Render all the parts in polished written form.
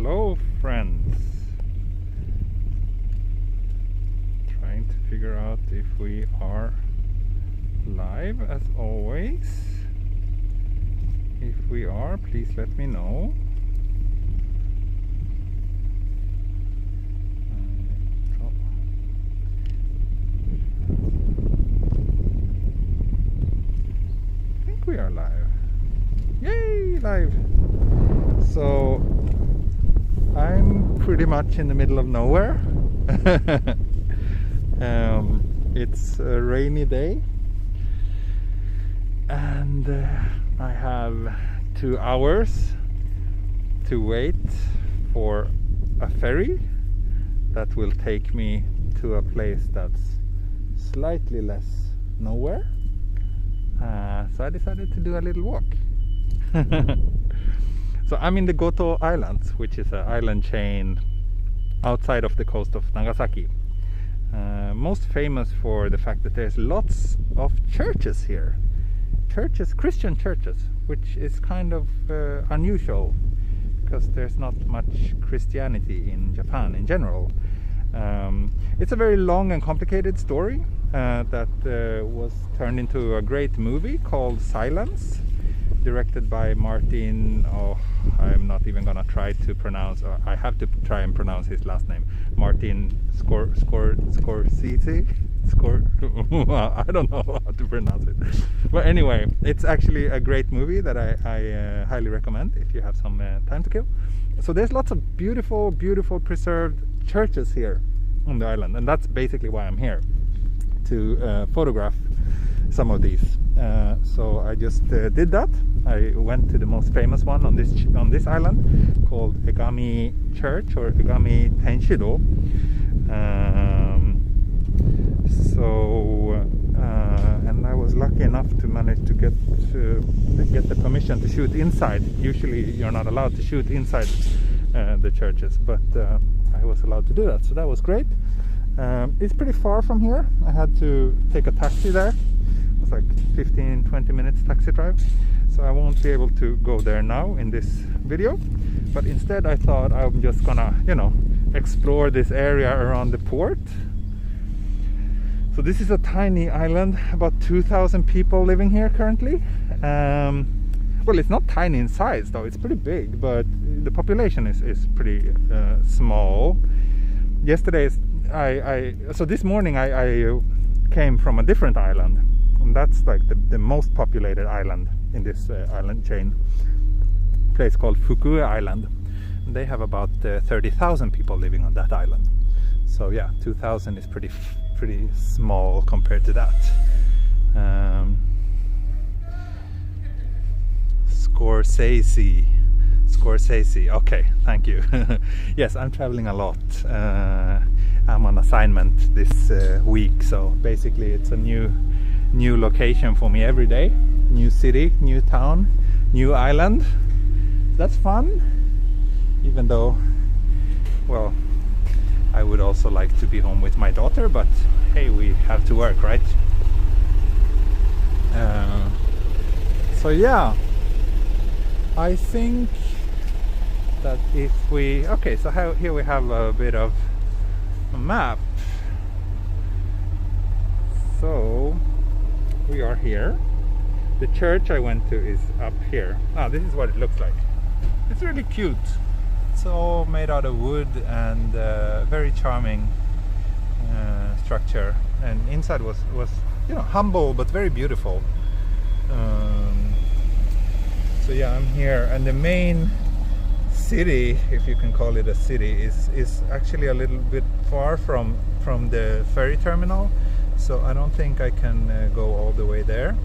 Hello friends. Trying to figure out if we are live as always. If we are, please let me know. I think we are live. Yay, live! So I'm pretty much in the middle of nowhere. It's a rainy day and I have 2 hours to wait for a ferry that will take me to a place that's slightly less nowhere. So I decided to do a little walk. So I'm in the Goto Islands, which is an island chain outside of the coast of Nagasaki. Most famous for the fact that there's lots of churches here. Christian churches, which is kind of unusual because there's not much Christianity in Japan in general. It's a very long and complicated story that was turned into a great movie called Silence, directed by Martin, I'm not even gonna try to pronounce, I have to try and pronounce his last name, Martin Scorsese? I don't know how to pronounce it. But anyway, it's actually a great movie that I highly recommend if you have some time to kill. So there's lots of beautiful preserved churches here on the island, and that's basically why I'm here, to photograph some of these. So I just did that. I went to the most famous one on this island, called Egami Church, or Egami Tenshido. And I was lucky enough to manage to get the permission to shoot inside. Usually you're not allowed to shoot inside the churches, but I was allowed to do that, so that was great. It's pretty far from here. I had to take a taxi there. It was like 15-20 minutes taxi drive, so I won't be able to go there now in this video, but instead I thought I'm just gonna, explore this area around the port. So this is a tiny island, about 2,000 people living here currently. Well, it's not tiny in size though, it's pretty big, but the population is pretty small. Yesterday, so this morning I came from a different island, and that's like the most populated island in this island chain, place called Fukue Island. And they have about 30,000 people living on that island. So yeah, 2,000 is pretty small compared to that. Scorsese, okay, thank you. Yes, I'm traveling a lot. I'm on assignment this week, so basically it's a new location for me every day. New city, new town, new island. That's fun, even though, well, I would also like to be home with my daughter, but hey, we have to work, right? So yeah, I think that if we, so here we have a bit of a map. So we are here. The church I went to is up here. This is what it looks like. It's really cute. It's all made out of wood and very charming structure. And inside was humble but very beautiful. So yeah, I'm here, and the main city, if you can call it a city, is actually a little bit far from the ferry terminal. So I don't think I can go all the way there.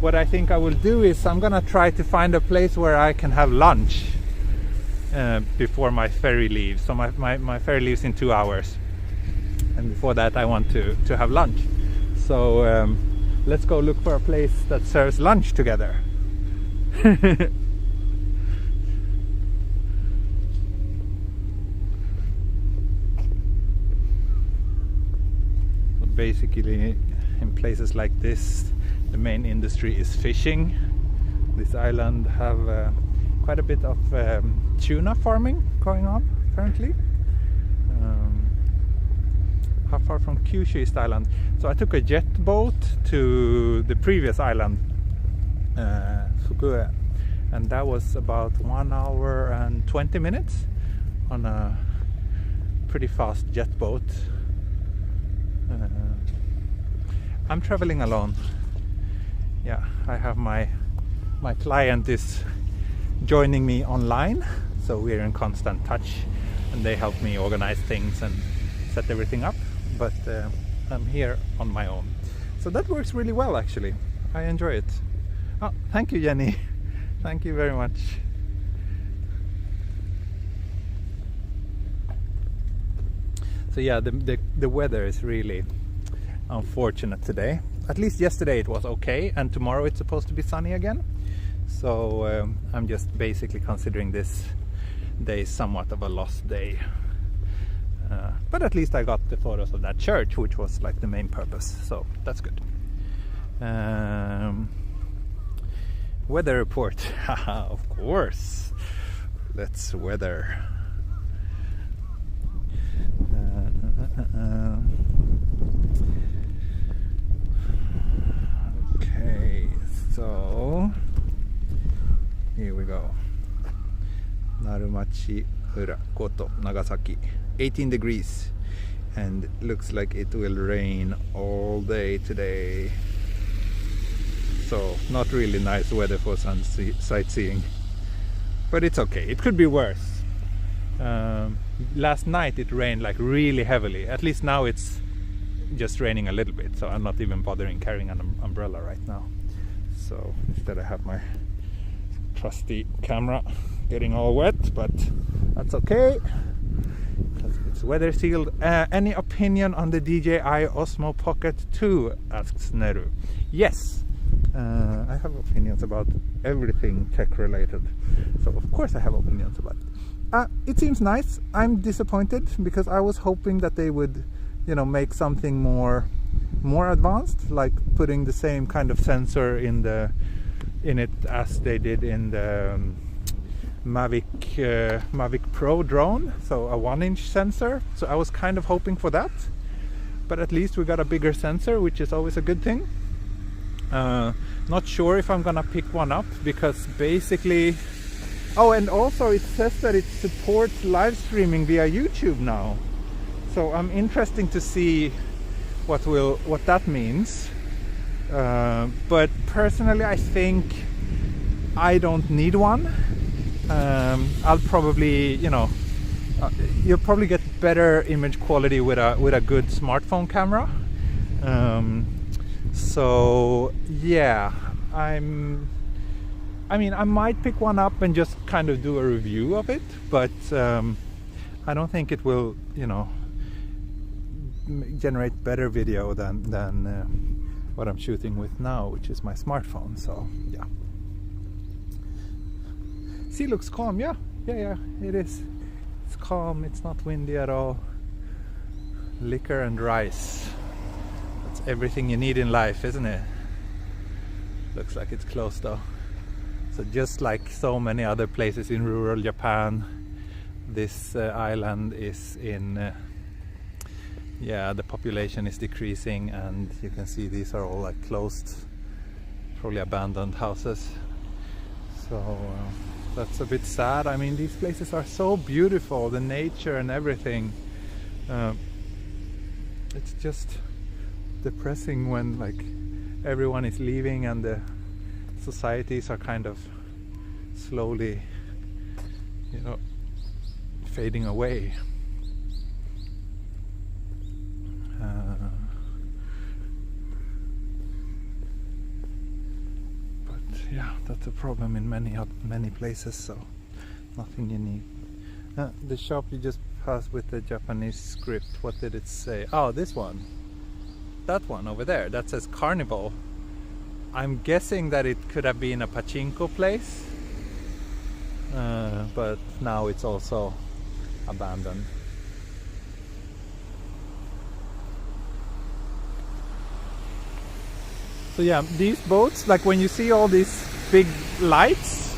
What I think I will do is I'm gonna try to find a place where I can have lunch before my ferry leaves. So my ferry leaves in 2 hours, and before that I want to have lunch. So let's go look for a place that serves lunch together. Basically, in places like this, the main industry is fishing. this island have quite a bit of tuna farming going on apparently. How far from Kyushu is the island? So I took a jet boat to the previous island, Fukue, and that was about 1 hour and 20 minutes on a pretty fast jet boat. I'm traveling alone. Yeah, I have my client is joining me online, so we're in constant touch, and they help me organize things and set everything up, but I'm here on my own, so that works really well actually. I enjoy it. Oh, thank you, Jenny. Thank you very much. So yeah, the weather is really unfortunate today. At least yesterday it was okay, and tomorrow it's supposed to be sunny again. So I'm just basically considering this day somewhat of a lost day. But at least I got the photos of that church, which was like the main purpose, so that's good. Weather report. Haha, of course. Let's weather. Okay, so here we go. Narushima, Goto, Nagasaki, 18 degrees, and looks like it will rain all day today. So not really nice weather for sightseeing, but it's okay. It could be worse. Last night it rained like really heavily. At least now it's just raining a little bit, so I'm not even bothering carrying an umbrella right now. So instead I have my trusty camera getting all wet, but that's okay because it's weather sealed. Any opinion on the DJI Osmo Pocket 2? Asks Neru. Yes, I have opinions about everything tech related, so of course I have opinions about it. It seems nice. I'm disappointed because I was hoping that they would, you know, make something more advanced, like putting the same kind of sensor in it as they did in the Mavic Pro drone, so a 1-inch sensor. So I was kind of hoping for that, but at least we got a bigger sensor, which is always a good thing. Not sure if I'm gonna pick one up because basically, oh, and also it says that it supports live streaming via YouTube now, so I'm interested to see what that means. But personally I think I don't need one. I'll probably, you know, you'll probably get better image quality with a good smartphone camera. So yeah, I mean I might pick one up and just kind of do a review of it, but I don't think it will, you know, generate better video than what I'm shooting with now, which is my smartphone. So yeah. Sea looks calm. Yeah, it is. It's calm, it's not windy at all. Liquor and rice, that's everything you need in life, isn't it? Looks like it's closed though. So just like so many other places in rural Japan, this island is in yeah, the population is decreasing, and you can see these are all like closed, probably abandoned houses. So that's a bit sad. I mean, these places are so beautiful, the nature and everything. It's just depressing when like everyone is leaving and the societies are kind of slowly, you know, fading away. But yeah, that's a problem in many places, so nothing unique. The shop you just passed with the Japanese script, what did it say? Oh, this one. That one over there, that says Carnival. I'm guessing that it could have been a pachinko place, but now it's also abandoned. So yeah, these boats, like when you see all these big lights.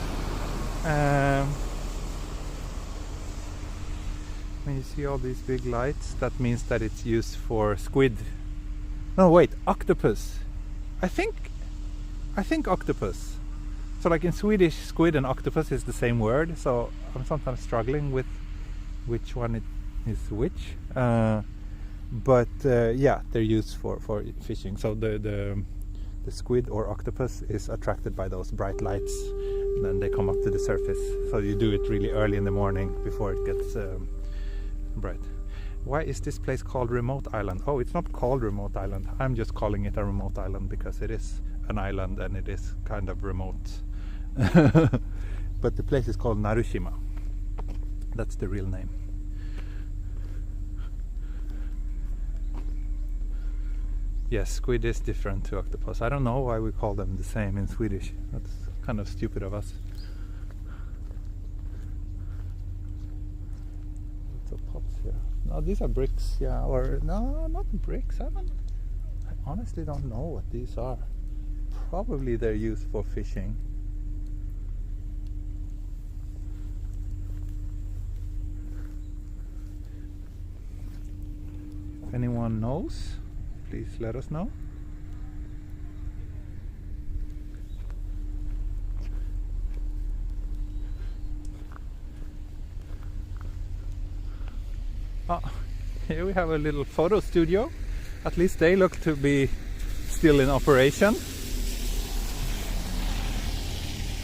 When you see all these big lights, that means that it's used for squid. No, wait, octopus. I think octopus. So like in Swedish, squid and octopus is the same word, so I'm sometimes struggling with which one it is which. But yeah, they're used for fishing. So the squid or octopus is attracted by those bright lights, and then they come up to the surface. So you do it really early in the morning before it gets bright. Why is this place called Remote Island? Oh, it's not called Remote Island. I'm just calling it a remote island because it is an island and it is kind of remote. But the place is called Narushima. That's the real name. Yes, squid is different to octopus. I don't know why we call them the same in Swedish. That's kind of stupid of us. Pots here. No, these are bricks, yeah, or no, not bricks. I honestly don't know what these are. Probably they're used for fishing. If anyone knows, please let us know. Oh, here we have a little photo studio. At least they look to be still in operation.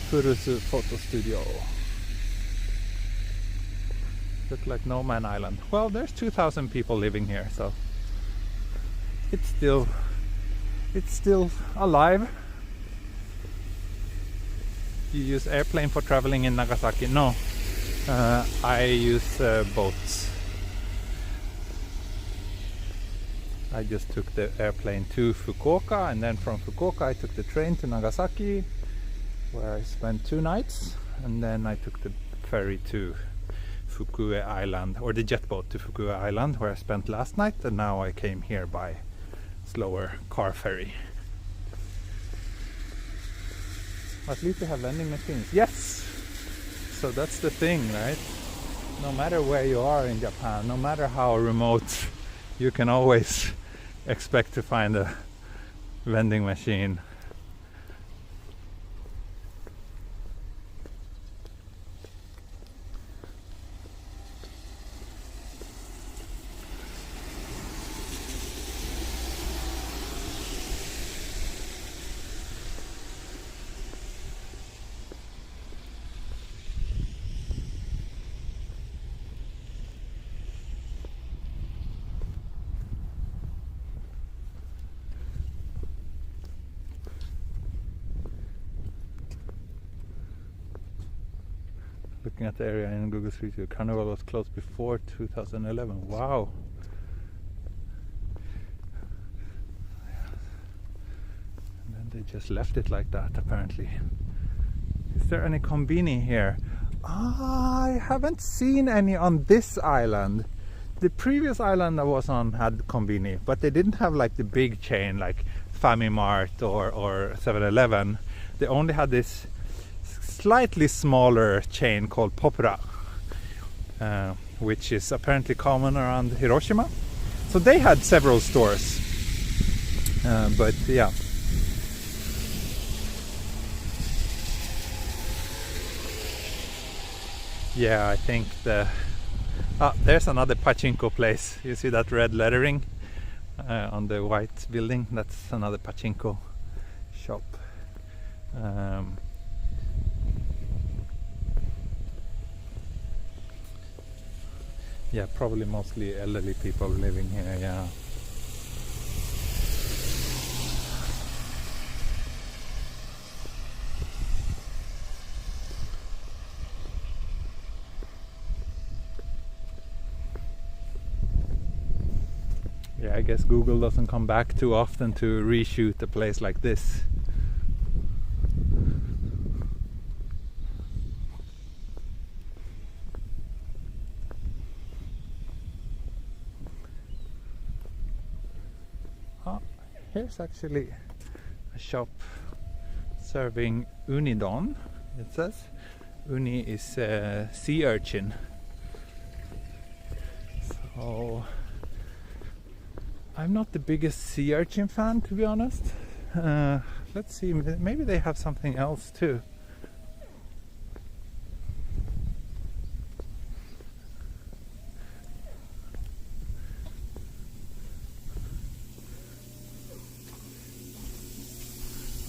Furusu photo studio. Look like No Man Island. Well, there's 2,000 people living here, so it's still alive. You use airplane for traveling in Nagasaki? No, I use boats. I just took the airplane to Fukuoka, and then from Fukuoka I took the train to Nagasaki, where I spent 2 nights, and then I took the ferry to Fukue Island, or the jet boat to Fukue Island, where I spent last night, and now I came here by slower car ferry. At least they have vending machines. Yes! So that's the thing, right? No matter where you are in Japan, no matter how remote, you can always expect to find a vending machine. Looking at the area in Google Street View, Carnival was closed before 2011. Wow. And then they just left it like that, apparently. Is there any kombini here? I haven't seen any on this island. The previous island I was on had kombini, but they didn't have like the big chain like Famimart or 7-Eleven. They only had this slightly smaller chain called Popura, which is apparently common around Hiroshima. So they had several stores, but yeah. Yeah, I think there's another pachinko place. You see that red lettering on the white building? That's another pachinko shop. Yeah, probably mostly elderly people living here, yeah. Yeah, I guess Google doesn't come back too often to reshoot a place like this. Here's actually a shop serving unidon, it says. Uni is sea urchin. So I'm not the biggest sea urchin fan, to be honest. Let's see, maybe they have something else too.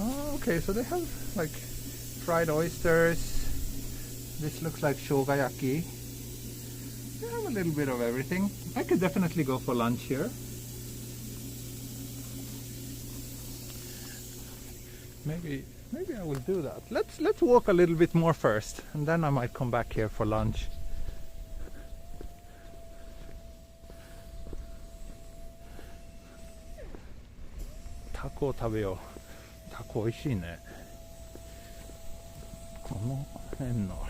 Oh, okay, so they have like fried oysters. This looks like shogayaki. They have a little bit of everything. I could definitely go for lunch here. Maybe I will do that. Let's walk a little bit more first, and then I might come back here for lunch. Taco 食べよう。タコ美味しいね。この辺の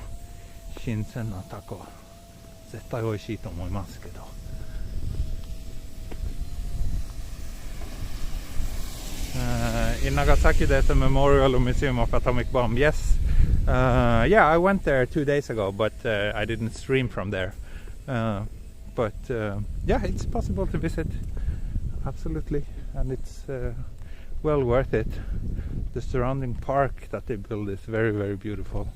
新鮮なタコ絶対美味しいと思いますけど。In Nagasaki there's a memorial museum of atomic bomb. Yes, yeah, I went there 2 days ago, but I didn't stream from there. But yeah, it's possible to visit, absolutely, and it's well worth it. The surrounding park that they build is very, very beautiful.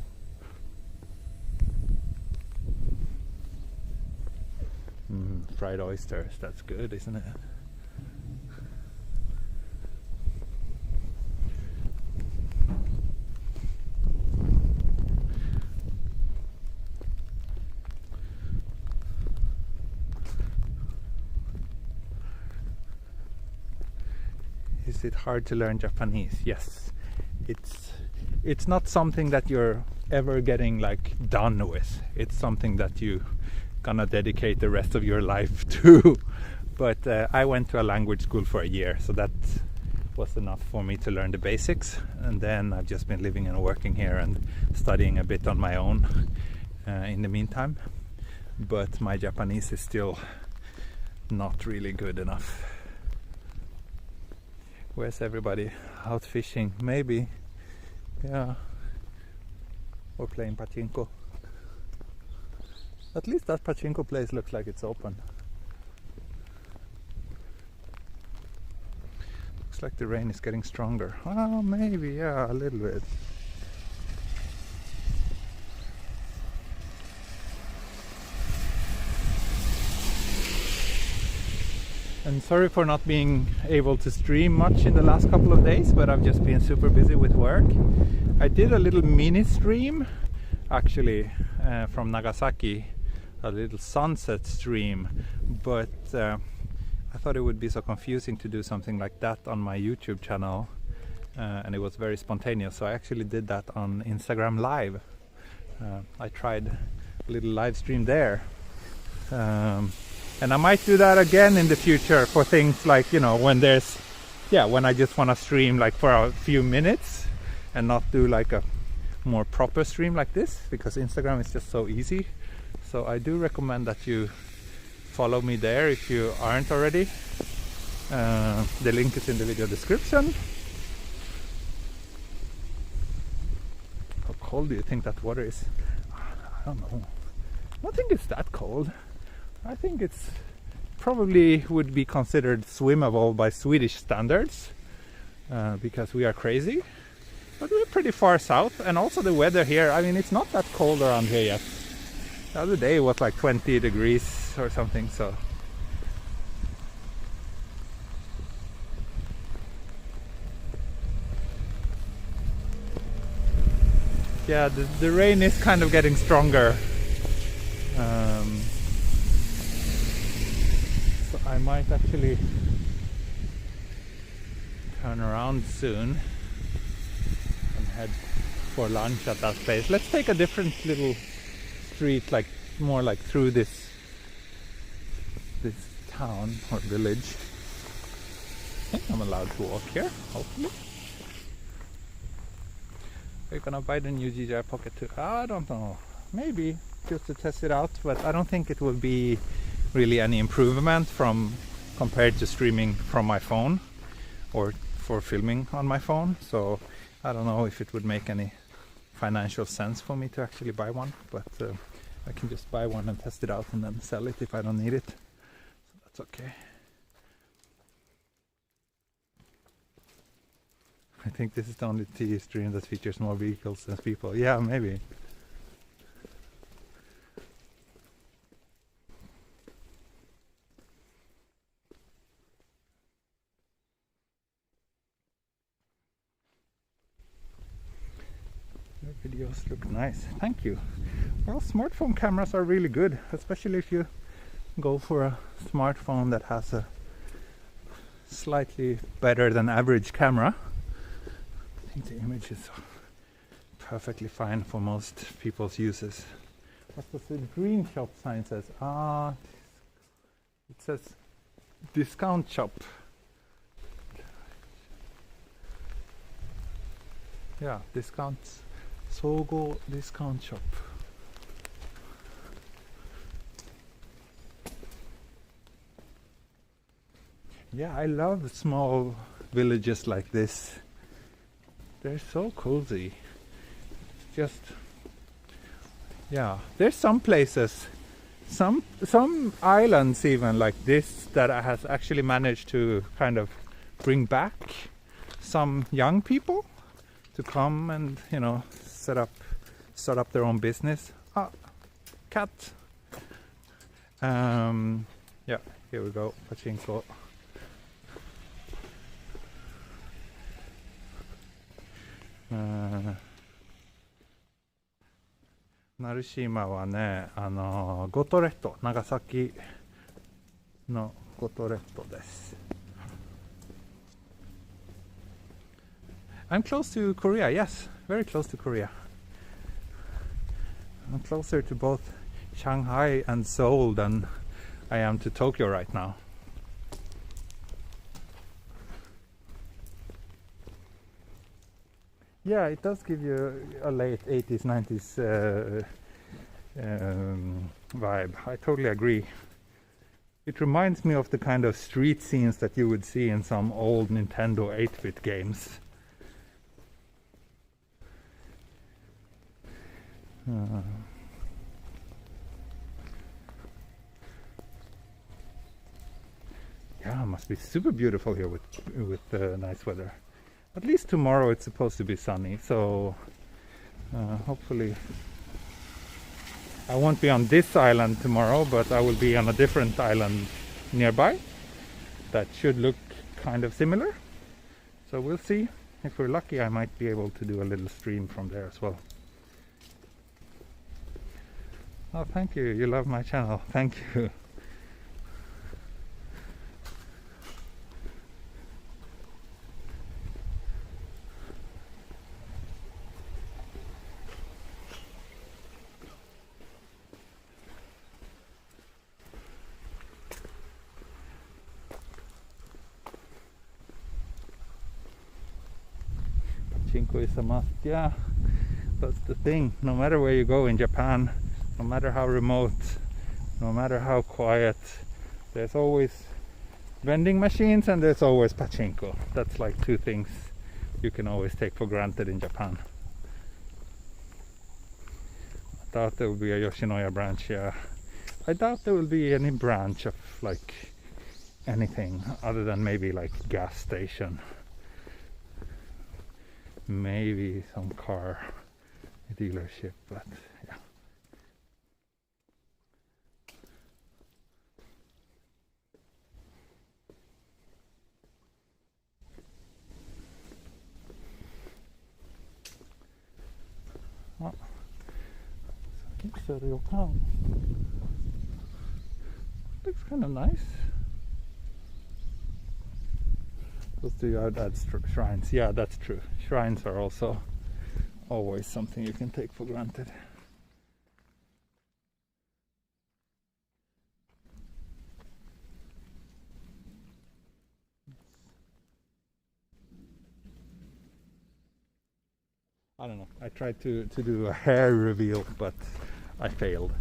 Fried oysters, that's good, isn't it? Is it hard to learn Japanese? Yes, it's not something that you're ever getting like done with. It's something that you gonna dedicate the rest of your life to. But I went to a language school for a year, so that was enough for me to learn the basics, and then I've just been living and working here and studying a bit on my own in the meantime. But my Japanese is still not really good enough. Where's everybody? Out fishing? Maybe. Yeah. Or playing pachinko. At least that pachinko place looks like it's open. Looks like the rain is getting stronger. Oh, maybe, yeah, a little bit. And sorry for not being able to stream much in the last couple of days, but I've just been super busy with work. I did a little mini stream actually from Nagasaki, a little sunset stream, but I thought it would be so confusing to do something like that on my YouTube channel, and it was very spontaneous, so I actually did that on Instagram Live. I tried a little live stream there. And I might do that again in the future for things like, you know, when there's, yeah, when I just want to stream like for a few minutes and not do like a more proper stream like this, because Instagram is just so easy. So I do recommend that you follow me there if you aren't already. The link is in the video description. How cold do you think that water is? I don't know. I don't think it's that cold. I think it's probably would be considered swimmable by Swedish standards, because we are crazy, but we're pretty far south, and also the weather here, I mean, it's not that cold around here yet. The other day it was like 20 degrees or something, so yeah, the rain is kind of getting stronger. So I might actually turn around soon and head for lunch at that place. Let's take a different little street, like more like through this town or village. I think I'm allowed to walk here, hopefully. We're gonna buy the new DJI Pocket 2. I don't know, maybe just to test it out, but I don't think it will be really any improvement compared to streaming from my phone or for filming on my phone. So I don't know if it would make any financial sense for me to actually buy one, but I can just buy one and test it out and then sell it if I don't need it. So that's okay. I think this is the only TV stream that features more vehicles than people. Yeah, maybe. Your videos look nice. Thank you. Well, smartphone cameras are really good, especially if you go for a smartphone that has a slightly better than average camera. I think the image is perfectly fine for most people's uses. What does the green shop sign says? It says discount shop. Yeah, discounts. Sogo discount shop. Yeah, I love small villages like this. They're so cozy. Just, yeah, there's some places, some islands even like this that has actually managed to kind of bring back some young people to come and, you know, start up their own business. Ah, cat. Yeah, here we go, pachinko. Narushima はね、ゴト列島、長崎のゴト列島です。I'm close to Korea, yes, very close to Korea. I'm closer to both Shanghai and Seoul than I am to Tokyo right now. Yeah, it does give you a late 80s, 90s vibe. I totally agree. It reminds me of the kind of street scenes that you would see in some old Nintendo 8-bit games. Yeah, it must be super beautiful here with nice weather. At least tomorrow it's supposed to be sunny, so hopefully I won't be on this island tomorrow, but I will be on a different island nearby that should look kind of similar. So we'll see. If we're lucky, I might be able to do a little stream from there as well. Oh, thank you. You love my channel. Thank you. Pachinko is a must. Yeah, that's the thing. No matter where you go in Japan, no matter how remote, no matter how quiet, there's always vending machines and there's always pachinko. That's like two things you can always take for granted in Japan. I doubt there will be a Yoshinoya branch here. I doubt there will be any branch of like anything other than maybe like gas station. Maybe some car dealership, but yeah. Looks kind of nice. Those two are shrines. Yeah, that's true. Shrines are also always something you can take for granted. I don't know. I tried to do a hair reveal, but I failed.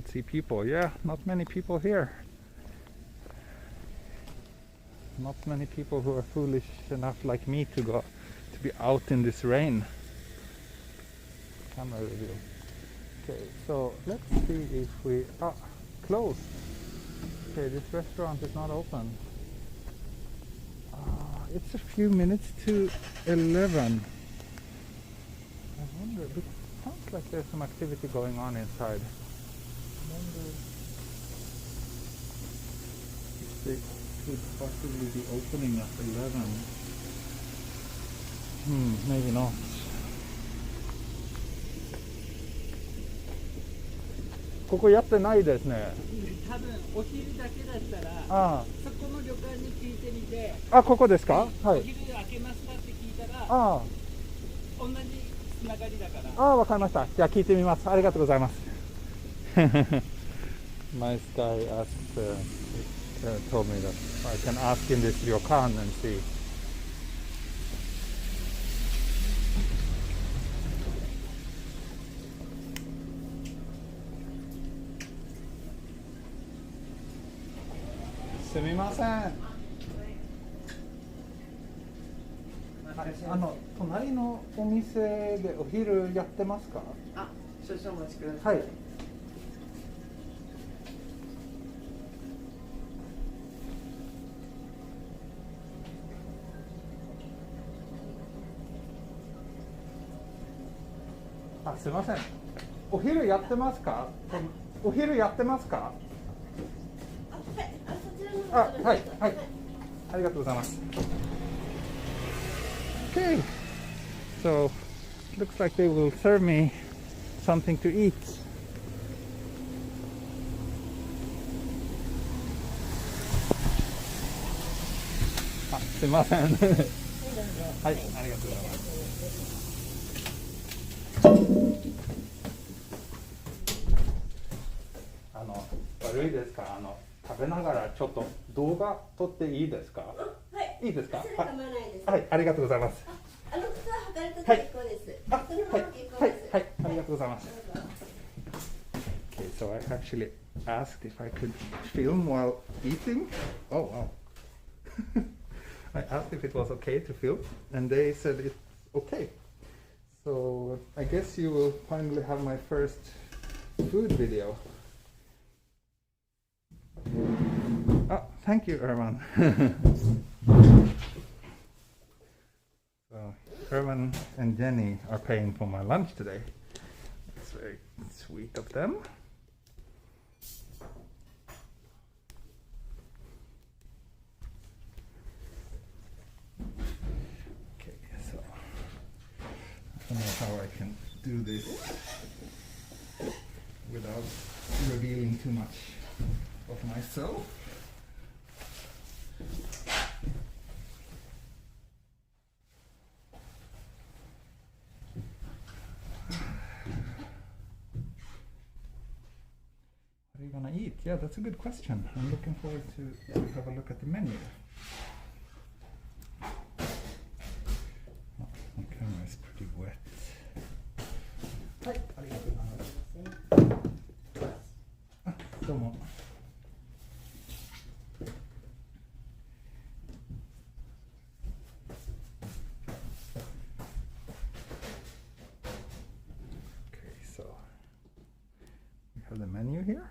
don't see people. Yeah, not many people here. Not many people who are foolish enough like me to be out in this rain. Camera review. Okay, so let's see if we closed. Okay, this restaurant is not open. It's a few minutes to 11. I wonder, it sounds like there's some activity going on inside. I wonder if they could possibly be opening at 11. Maybe not. ここやってないですね。多分お昼だけだったら、そこの旅館に聞いてみて。ここですか？はい。お昼開けますかって聞いたら、同じつながりだから。わかりました。じゃあ聞いてみます。ありがとうございます。Nice guy told me that I can ask in this ryokan and see. Sumimasen. 隣のお店でお昼やってますか？少々お待ちください。はい。すみません。お昼やってますか？お昼やってますか？はい、はい。ありがとうございます。Okay, so looks like they will serve me something to eat. すみません。はい、ありがとうございます。悪いですか？食べながらちょっと動画撮っていいですか？はい。いいですか？はい、ありがとうございます。靴は履かれたら結構です。はい、ありがとうございます。Okay, so I actually asked if I could film while eating. Oh wow. I asked if it was okay to film, and they said it's okay. So I guess you will finally have my first food video. Thank you, Herman. So Herman and Jenny are paying for my lunch today. It's very sweet of them. Okay, so I don't know how I can do this without revealing too much of myself. What are you gonna eat? Yeah, that's a good question. I'm looking forward to have a look at the menu. Oh, my camera is pretty wet. Hi. Domo. Okay, so we have the menu here.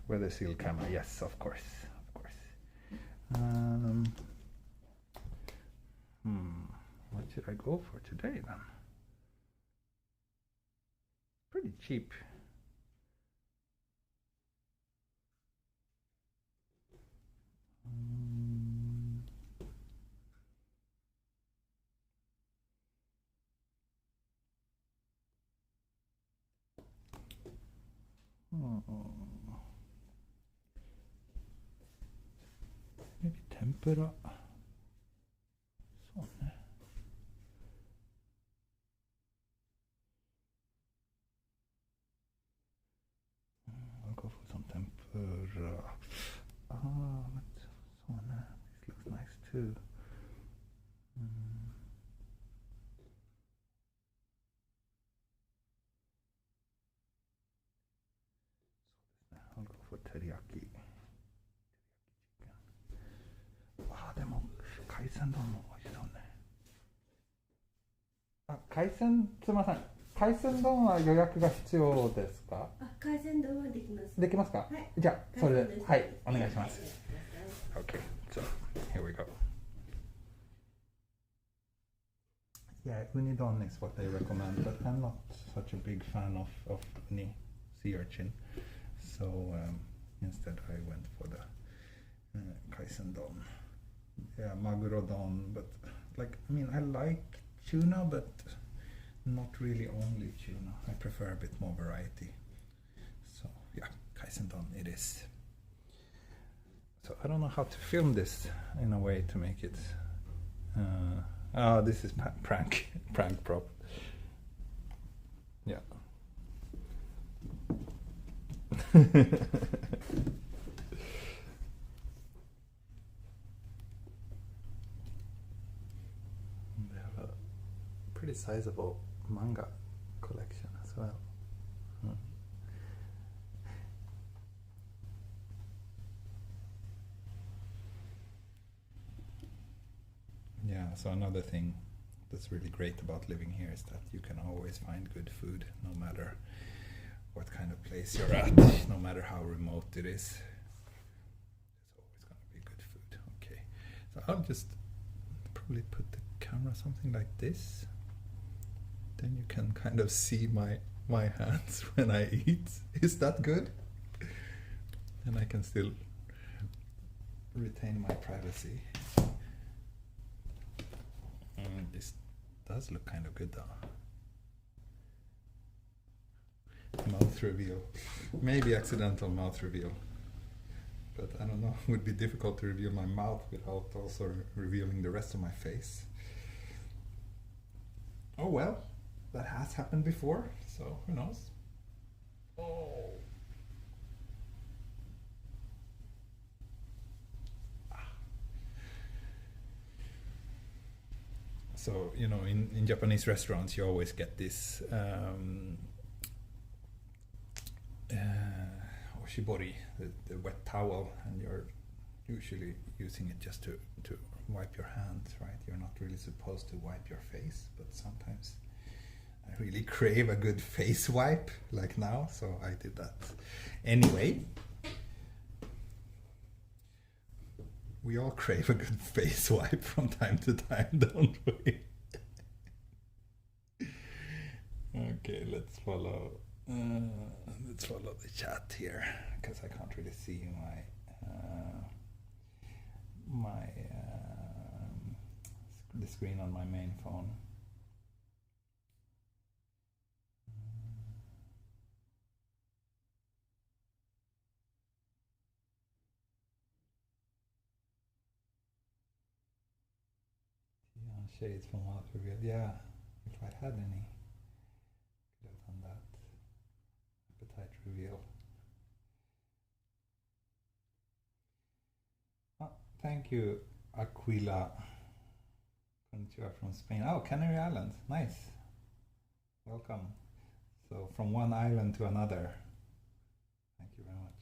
Weather seal camera, yes, of course, of course. What should I go for today then? Pretty cheap. Maybe tempura. So, I'll go for some tempura. But so this looks nice too. teriyaki. Deも海鮮丼も美味しそうね。海鮮、すみません。海鮮丼は予約が必要ですか？海鮮丼はできます。できますか？はい。じゃあそれで、はい、お願いします。Okay, so here we go. Yeah, unidon is what I recommend, but I'm not such a big fan of uni, sea urchin. So instead I went for the kaisen don. Yeah, maguro don, but like, I mean, I like tuna, but not really only tuna. I prefer a bit more variety. So yeah, kaisen don it is. So I don't know how to film this in a way to make it. This is prank prop. Yeah. They have a pretty sizable manga collection as well. Yeah, so another thing that's really great about living here is that you can always find good food no matter what kind of place you're at, no matter how remote it is. There's always going to be good food. Okay, so I'll just probably put the camera something like this. Then you can kind of see my hands when I eat. Is that good? And I can still retain my privacy. This does look kind of good though. Mouth reveal. Maybe accidental mouth reveal. But I don't know, it would be difficult to reveal my mouth without also revealing the rest of my face. Oh well, that has happened before, so who knows? Oh. So, you know, in Japanese restaurants you always get this oshibori, the wet towel, and you're usually using it just to wipe your hands, right? You're not really supposed to wipe your face, but sometimes I really crave a good face wipe, like now, so I did that. Anyway, we all crave a good face wipe from time to time, don't we? Okay, let's follow the chat here, because I can't really see the screen on my main phone. Shades from mouth reveal. Yeah, if I had any, could have done that. Appetite reveal. Oh, thank you, Aquila. Konnichiwa from Spain. Oh, Canary Islands. Nice. Welcome. So from one island to another. Thank you very much.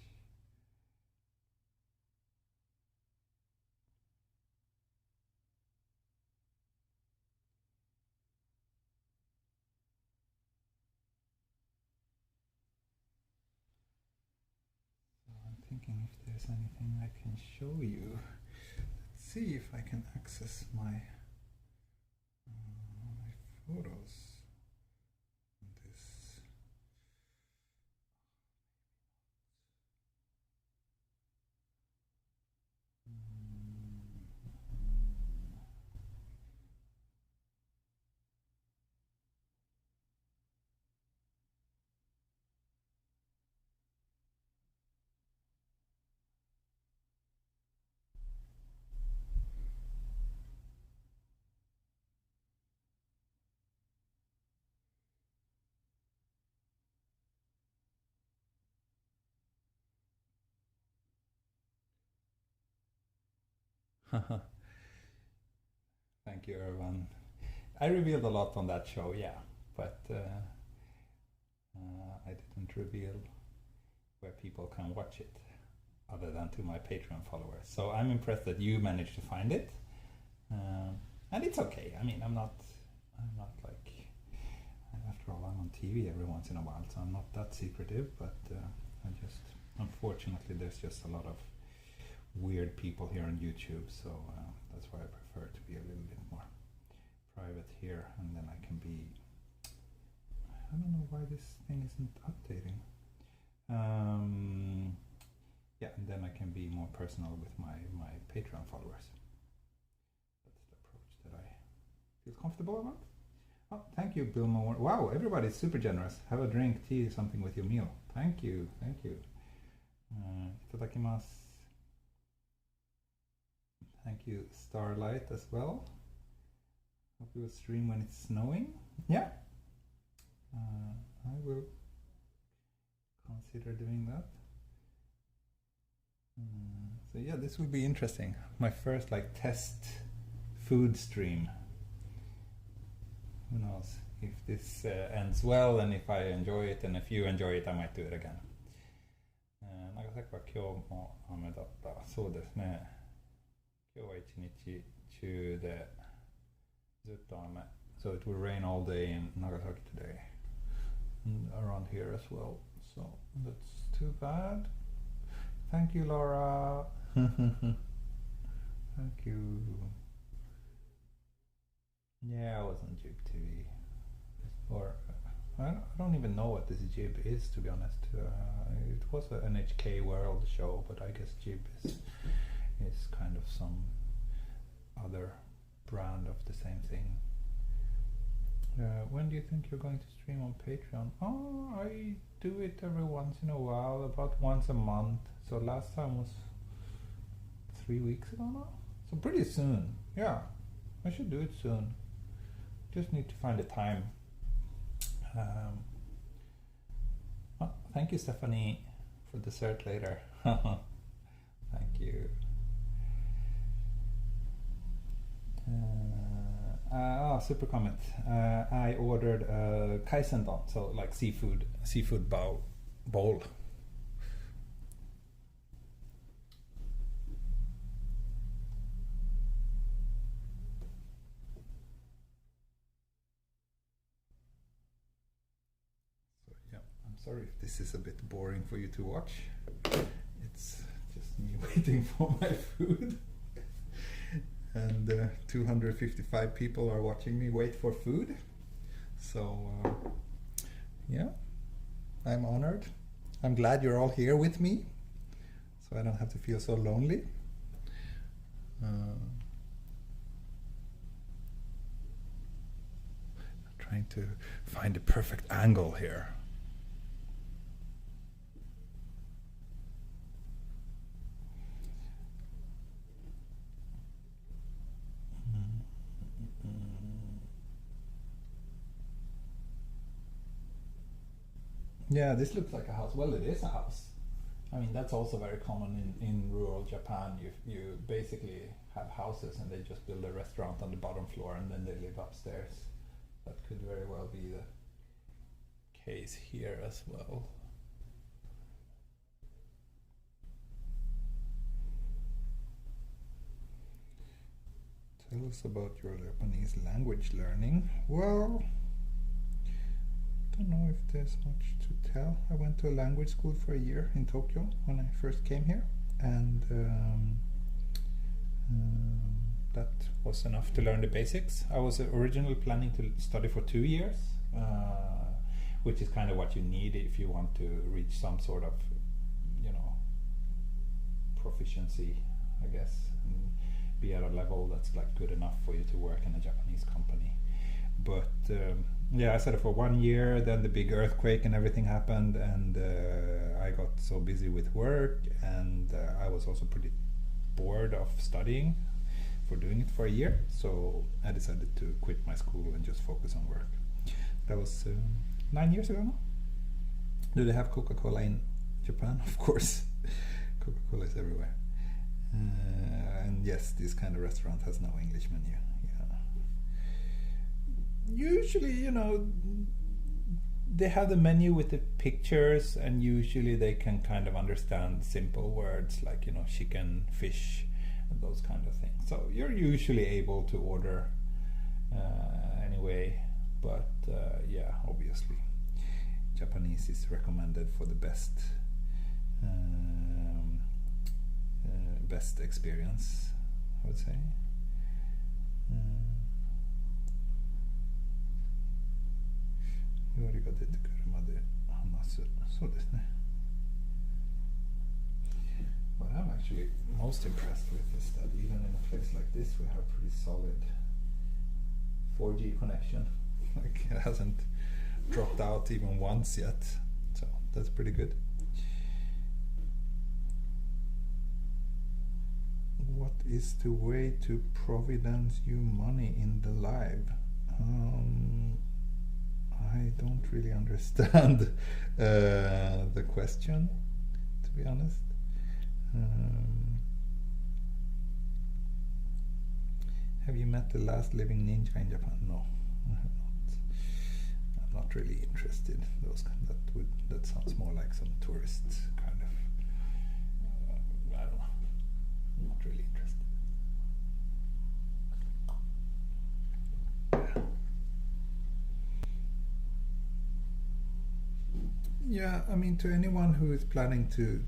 Thinking if there's anything I can show you. Let's see if I can access my photos. This. Thank you, Irvan. I revealed a lot on that show, yeah, but I didn't reveal where people can watch it. other than to my Patreon followers. So I'm impressed that you managed to find it, and it's okay. I mean, I'm not like, after all, I'm on TV every once in a while, so I'm not that secretive. But I just, unfortunately, there's just a lot of weird people here on YouTube, so that's why I prefer to be a little bit more private here, and then I can be. I don't know why this thing isn't updating. Yeah, and then I can be more personal with my Patreon followers. That's the approach that I feel comfortable about. Oh, thank you, Bill Moore. Wow, everybody's super generous. Have a drink, tea, something with your meal. Thank you, thank you. Itadakimasu. Thank you, Starlight, as well. Hope you will stream when it's snowing. Yeah. I will consider doing that. So yeah, this will be interesting. My first like test food stream. Who knows if this ends well, and if I enjoy it, and if you enjoy it, I might do it again. Nagasaki は今日も雨だった。そうですね。今日は一日中でずっと雨。So it will rain all day in Nagasaki today. And around here as well. So that's too bad. Thank you, Laura. Thank you. Yeah, I was on Jib TV. Or I don't even know what this Jib is, to be honest. It was an NHK World show, but I guess Jib is kind of some other brand of the same thing. When do you think you're going to stream on Patreon? Oh, I do it every once in a while, about once a month. So last time was 3 weeks ago now. So pretty soon. Yeah, I should do it soon. Just need to find the time. Oh, thank you, Stephanie, for dessert later. Thank you. Super comment. I ordered a kaisendon, so like seafood bowl. So yeah, I'm sorry if this is a bit boring for you to watch. It's just me waiting for my food. And 255 people are watching me wait for food. So yeah, I'm honored. I'm glad you're all here with me, so I don't have to feel so lonely. Trying to find the perfect angle here. Yeah, this looks like a house. Well, it is a house. I mean, that's also very common in rural Japan. You basically have houses and they just build a restaurant on the bottom floor and then they live upstairs. That could very well be the case here as well. Tell us about your Japanese language learning. Well, I don't know if there's much to tell. I went to a language school for a year in Tokyo when I first came here, and that was enough to learn the basics. I was originally planning to study for 2 years, which is kind of what you need if you want to reach some sort of, proficiency, I guess, and be at a level that's like good enough for you to work in a Japanese company. But yeah, I studied for 1 year, then the big earthquake and everything happened, and I got so busy with work, and I was also pretty bored of studying for doing it for a year, so I decided to quit my school and just focus on work. That was 9 years ago now. Do they have Coca-Cola in Japan? Of course. Coca-Cola is everywhere. And yes, this kind of restaurant has no English menu. Usually, they have the menu with the pictures, and usually they can kind of understand simple words like, you know, chicken, fish, and those kind of things. So you're usually able to order anyway, but yeah, obviously Japanese is recommended for the best best experience, I would say. 料理が出てくるまで話す。そうですね。But I'm actually most impressed with is that even in a place like this, we have pretty solid 4G connection. Like it hasn't dropped out even once yet, so that's pretty good. What is the way to providence you money in the live? I don't really understand the question, to be honest. Have you met the last living ninja in Japan? No, I have not. I'm not really interested. That sounds more like some tourist kind of. I don't know. I'm not really interested. Yeah, I mean, to anyone who is planning to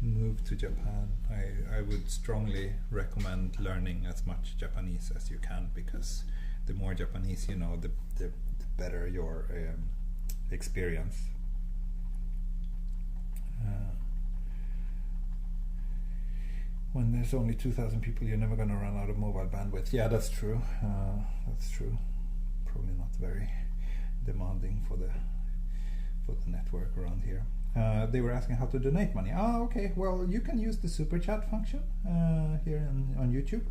move to Japan, I would strongly recommend learning as much Japanese as you can, because the more Japanese you know, the better your experience. When there's only 2,000 people, you're never going to run out of mobile bandwidth. Yeah, that's true. That's true. Probably not very demanding for the network around here. They were asking how to donate money. Okay. Well, you can use the super chat function here on YouTube.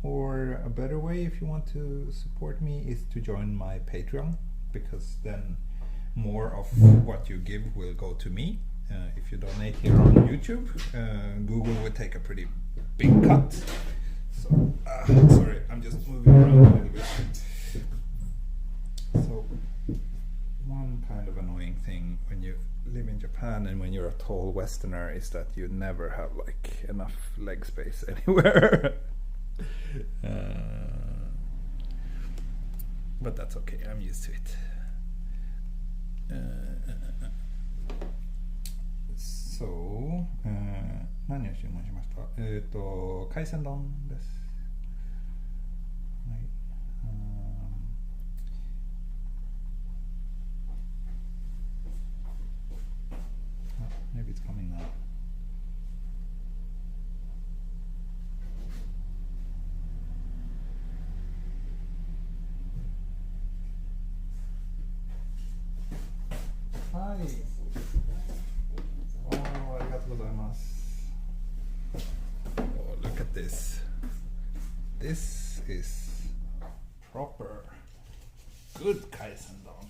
Or a better way, if you want to support me, is to join my Patreon, because then more of what you give will go to me. If you donate here on YouTube, Google would take a pretty big cut. So, sorry, I'm just moving around a little bit. So, one kind of annoying thing when you live in Japan and when you're a tall Westerner is that you never have like enough leg space anywhere. But that's okay, I'm used to it. So, 何を注文しました？海鮮丼です。はい。Maybe it's coming now. Hi. Oh, ありがとうございます。Oh, look at this. This is proper good kaisendon.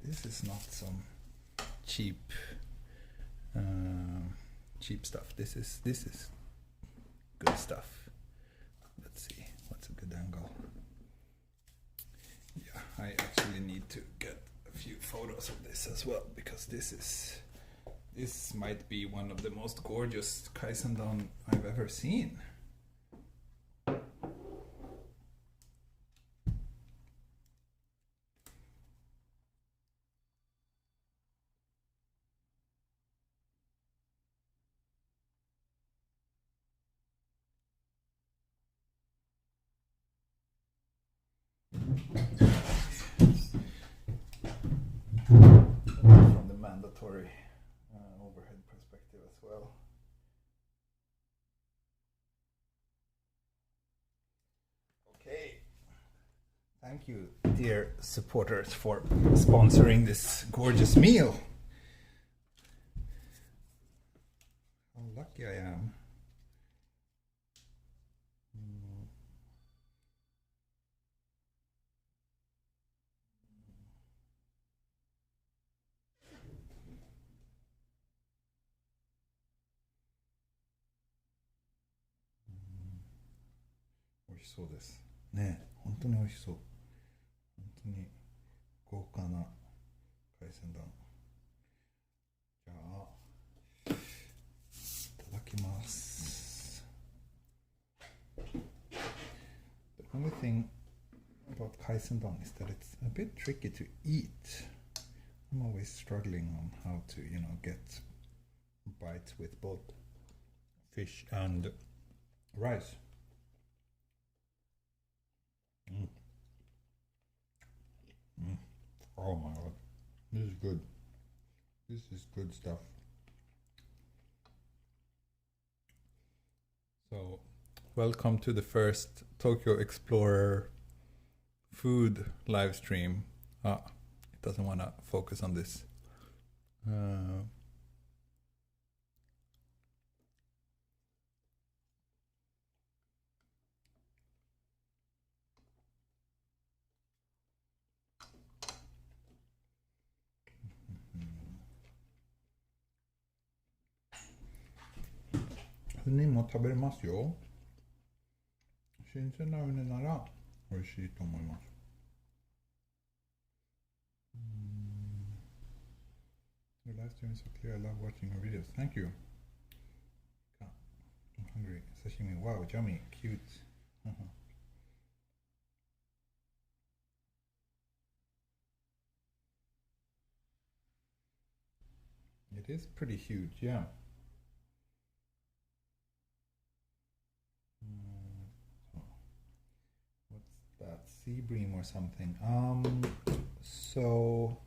This is not some cheap stuff. This is good stuff. Let's see, what's a good angle? Yeah, I actually need to get a few photos of this as well, because this might be one of the most gorgeous kaisendon I've ever seen. From the mandatory overhead perspective as well. Okay, thank you, dear supporters, for sponsoring this gorgeous meal. How lucky I am. Delicious ですね。本当に美味しそう。当に豪華な海鮮丼。じゃあいただきます。The only thing about kaisendon is that it's a bit tricky to eat. I'm always struggling on how to, get bites with both fish and rice. Oh my god, this is good. This is good stuff. So, welcome to the first Tokyo Explorer food live stream. It doesn't want to focus on this. Uniも食べれますよ。新鮮なウニなら美味しいと思います。Your live stream is so clear. I love watching your videos. Thank you. I'm hungry. Sashimi. Wow, yummy, cute. It is pretty huge, yeah. What's that? Sea bream or something? So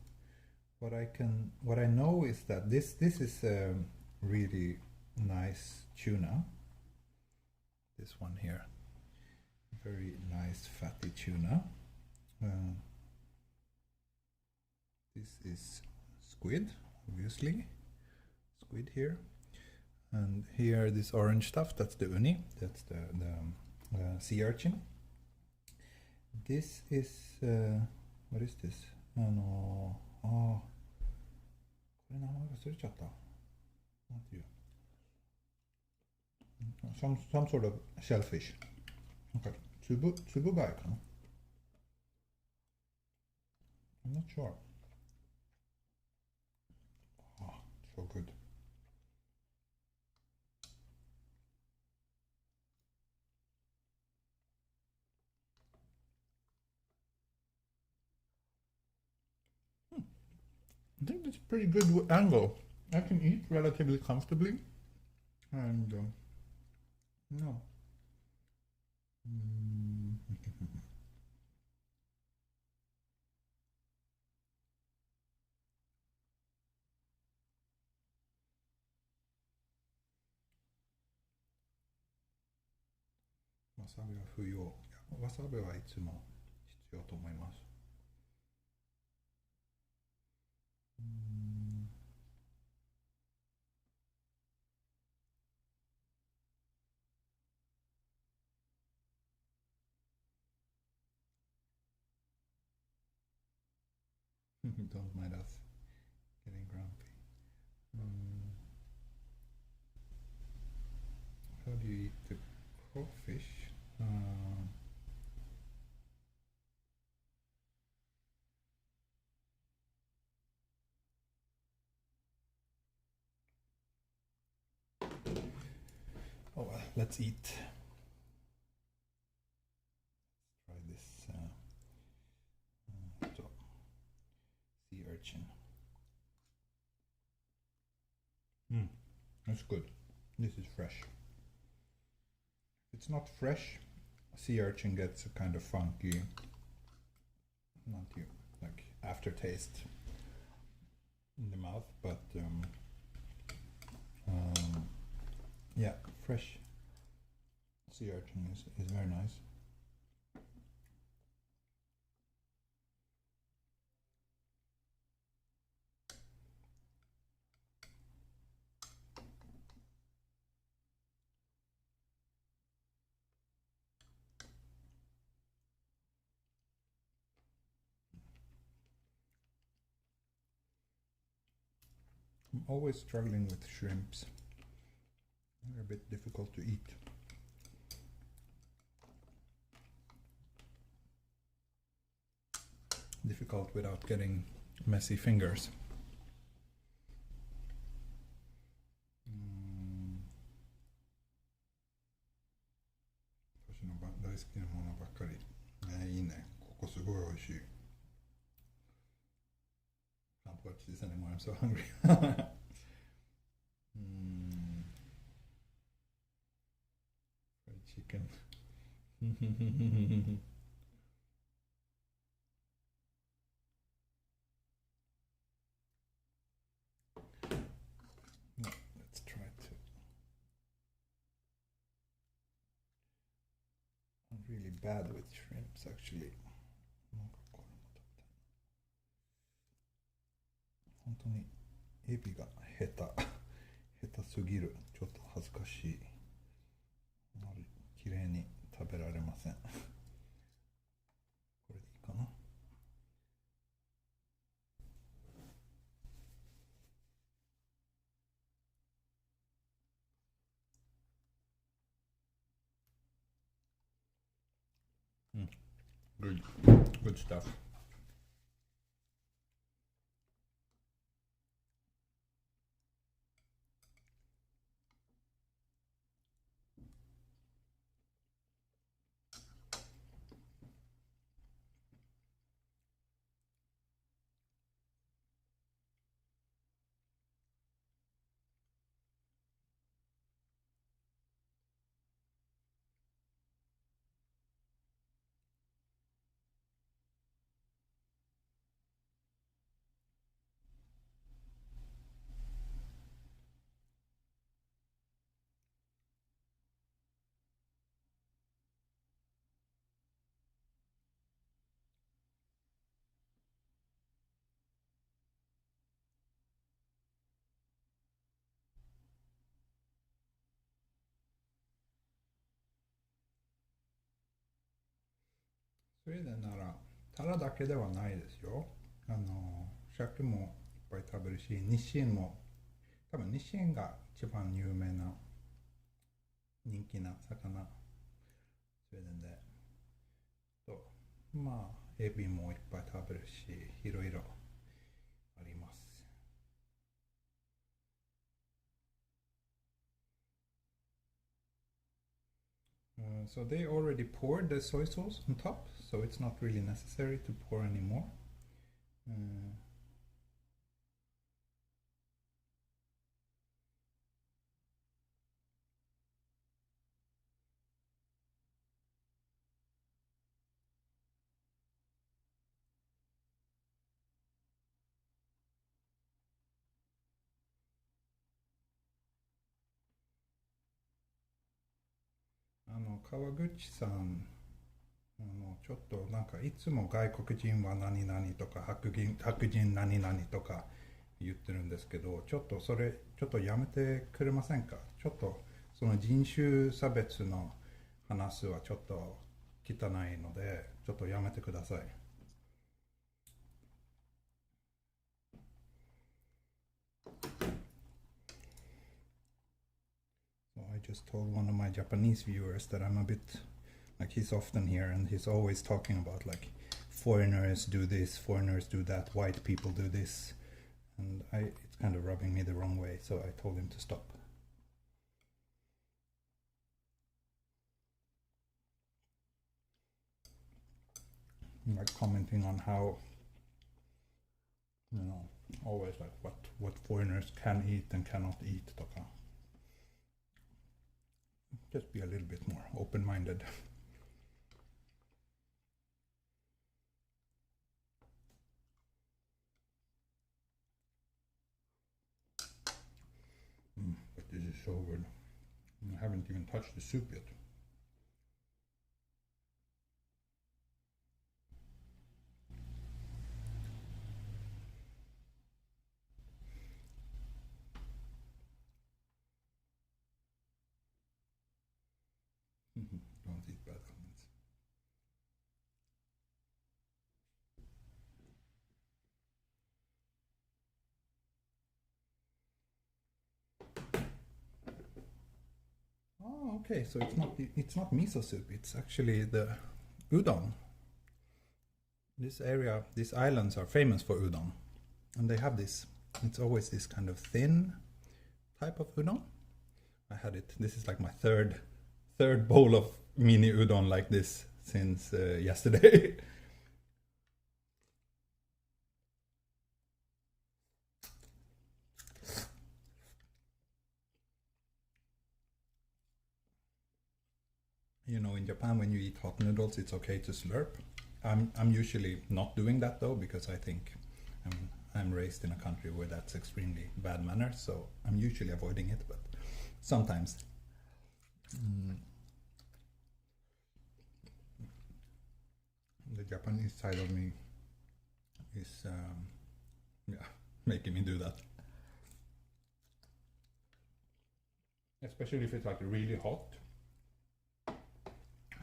what I know is that this is a really nice tuna. This one here, very nice fatty tuna. This is squid, obviously. Squid here, and here this orange stuff, that's the uni, that's the sea urchin. This is what is this? これ名前忘れちゃった。なんていう some sort of shellfish. Okay, つぶ貝かな? I'm not sure. Oh, so good. I think that's a pretty good angle. I can eat relatively comfortably, and no. わさびは不要。わさびはいつも必要と思います。Don't mind us getting grumpy. How do you eat the crawfish? Oh well, let's eat. Let's try this sea urchin. That's good. This is fresh. It's not fresh. Sea urchin gets a kind of funky, like aftertaste in the mouth, but yeah, fresh sea urchin is very nice. I'm always struggling with shrimps. They're a bit difficult to eat. difficult without getting messy fingers. 私の大好きなものばっかり。いいね。ここすごい美味しい。Can't watch this anymore. I'm so hungry. Fried chicken. No, let's try to. I'm really bad with shrimps actually. 本当にエビが下手すぎる。ちょっと恥ずかしい。あまり綺麗に食べられません。これでいいかな。Good stuff.スウェーデンならタラだけではないですよ。鮭もいっぱい食べるし、ニシンも、多分ニシンが一番有名な人気な魚、スウェーデンで。と、まあ、エビもいっぱい食べるし、いろいろあります。So they already poured the soy sauce on top, so it's not really necessary to pour anymore. 川口さん、ちょっとなんかいつも外国人は何々とか白人何々とか言ってるんですけど、ちょっとそれちょっとやめてくれませんか。ちょっとその人種差別の話はちょっと汚いので、ちょっとやめてください。I just told one of my Japanese viewers that I'm a bit like, he's often here and he's always talking about like foreigners do this, foreigners do that, white people do this, and it's kind of rubbing me the wrong way, so I told him to stop. Like commenting on how, always like what foreigners can eat and cannot eat. Just be a little bit more open-minded. But this is so good. I haven't even touched the soup yet. Don't eat bad comments. Oh, okay. So it's not miso soup. It's actually the udon. This area, these islands are famous for udon, and they have this, it's always this kind of thin type of udon. I had it, this is like my third bowl of mini udon like this since yesterday. You know, in Japan when you eat hot noodles it's okay to slurp. I'm usually not doing that though, because I think I'm raised in a country where that's extremely bad manners, so I'm usually avoiding it, but sometimes. The Japanese side of me is making me do that. Especially if it's like really hot.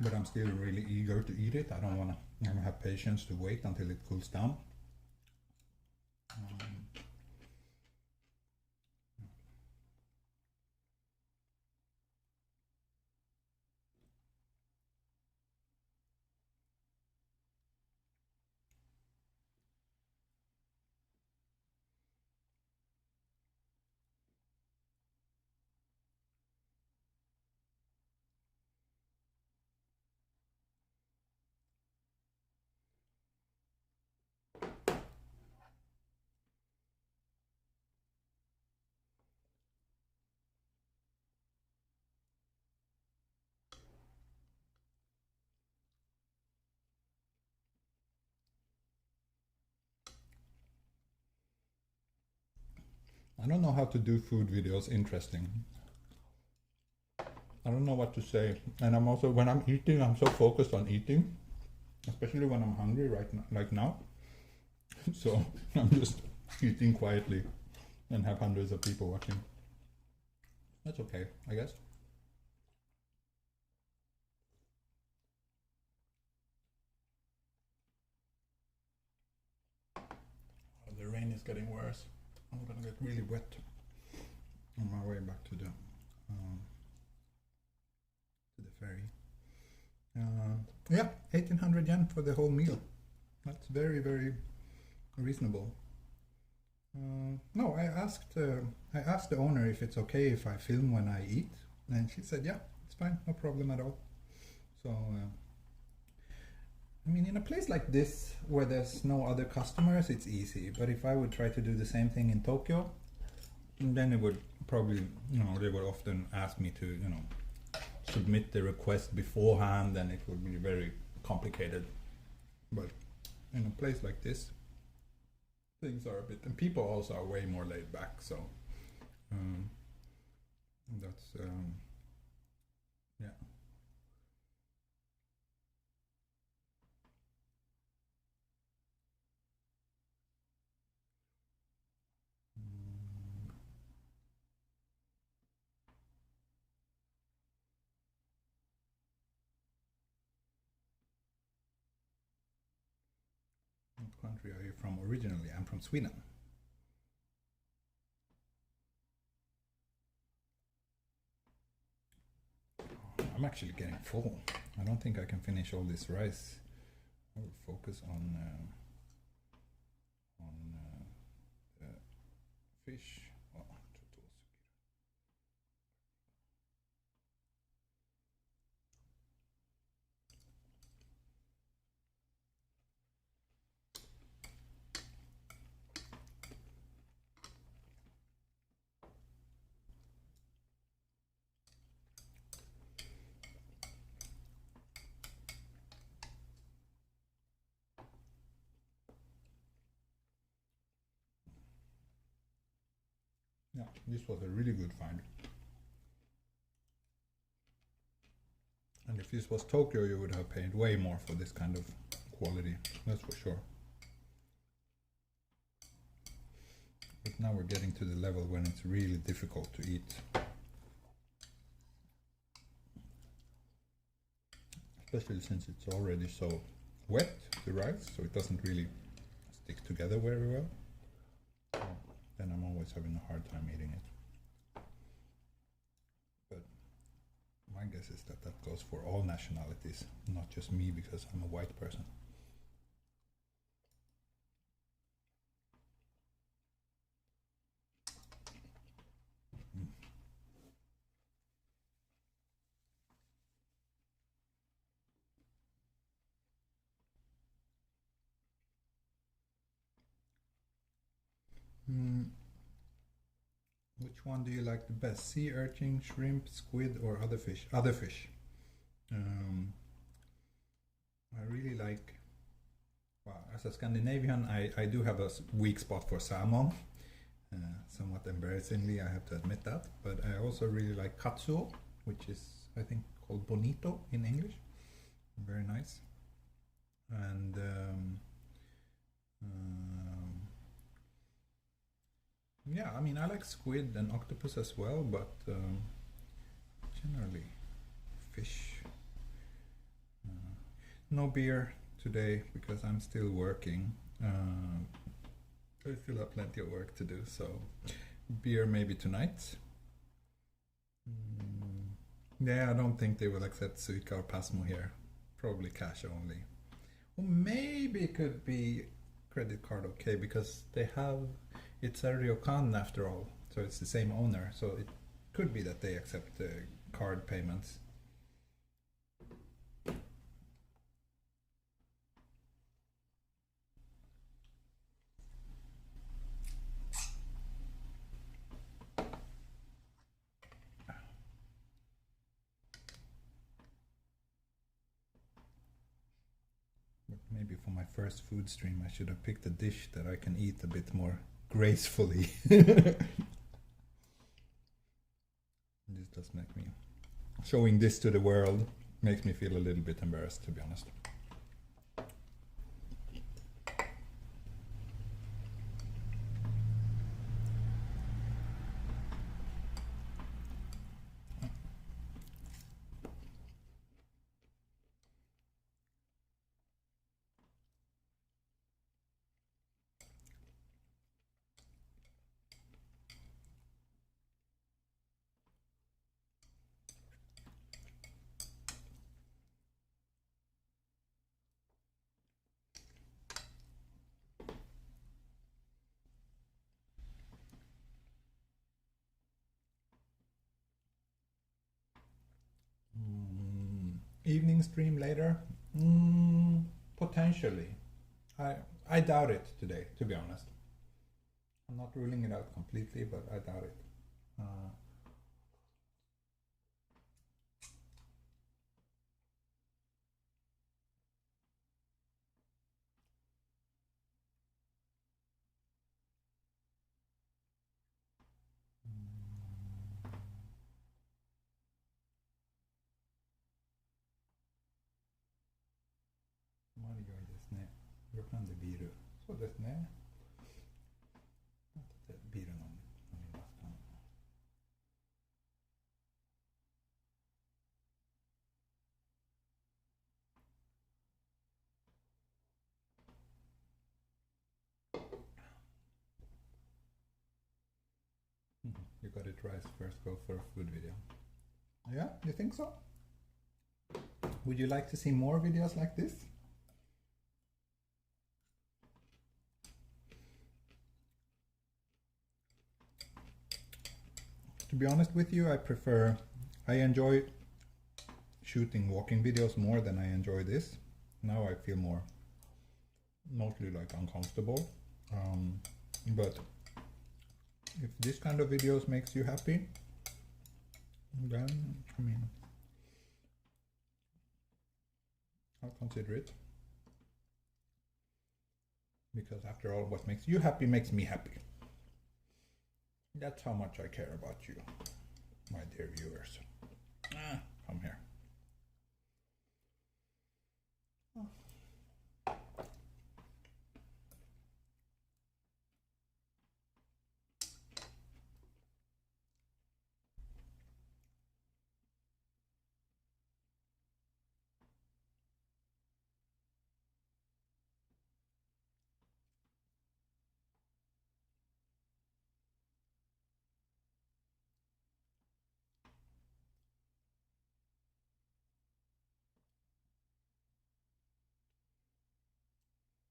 But I'm still really eager to eat it. I don't have patience to wait until it cools down. I don't know how to do food videos interesting. I don't know what to say, and I'm also, when I'm eating, I'm so focused on eating, especially when I'm hungry right now. So I'm just eating quietly and have hundreds of people watching. That's okay, I guess. The rain is getting worse. I'm gonna get really wet on my way back to the ferry. Yeah, 1800 yen for the whole meal. That's very, very reasonable. No, I asked the owner if it's okay if I film when I eat, and she said, yeah, it's fine, no problem at all. So, I mean, in a place like this where there's no other customers, it's easy. But if I would try to do the same thing in Tokyo, then it would probably, they would often ask me to, submit the request beforehand, and it would be very complicated. But in a place like this, things are a bit, and people also are way more laid back, so that's yeah. What country are you from originally? I'm from Sweden. I'm actually getting full. I don't think I can finish all this rice. I will focus on fish. Yeah, this was a really good find. And if this was Tokyo, you would have paid way more for this kind of quality, that's for sure. But now we're getting to the level when it's really difficult to eat. Especially since it's already so wet, the rice, so it doesn't really stick together very well. Then I'm always having a hard time eating it. But my guess is that that goes for all nationalities, not just me because I'm a white person. Which one do you like the best? Sea urchin, shrimp, squid, or other fish? Other fish. I really like, well, as a Scandinavian, I do have a weak spot for salmon. Somewhat embarrassingly, I have to admit that. But I also really like katsuo, which is, I think, called bonito in English. Very nice. And yeah, I mean, I like squid and octopus as well, but generally fish. No beer today because I'm still working. I still have plenty of work to do, so beer maybe tonight. Yeah, I don't think they will accept Suica or Pasmo here. Probably cash only. Or maybe it could be credit card okay, because they have, it's a ryokan after all, so it's the same owner, so it could be that they accept card payments. Maybe for my first food stream I should have picked a dish that I can eat a bit more gracefully. This does make me... Showing this to the world makes me feel a little bit embarrassed, to be honest. Evening stream later? Potentially. I doubt it today, to be honest. I'm not ruling it out completely, but I doubt it. Mario ですね。喜んでビール。そうですね。ビール飲みますか。You got it right. First go for a food video. Yeah, you think so? Would you like to see more videos like this? To be honest with you, I enjoy shooting walking videos more than I enjoy this. Now I feel mostly like uncomfortable. But if this kind of videos makes you happy, then, I mean, I'll consider it. Because after all, what makes you happy makes me happy. That's how much I care about you, my dear viewers. Come here. Oh.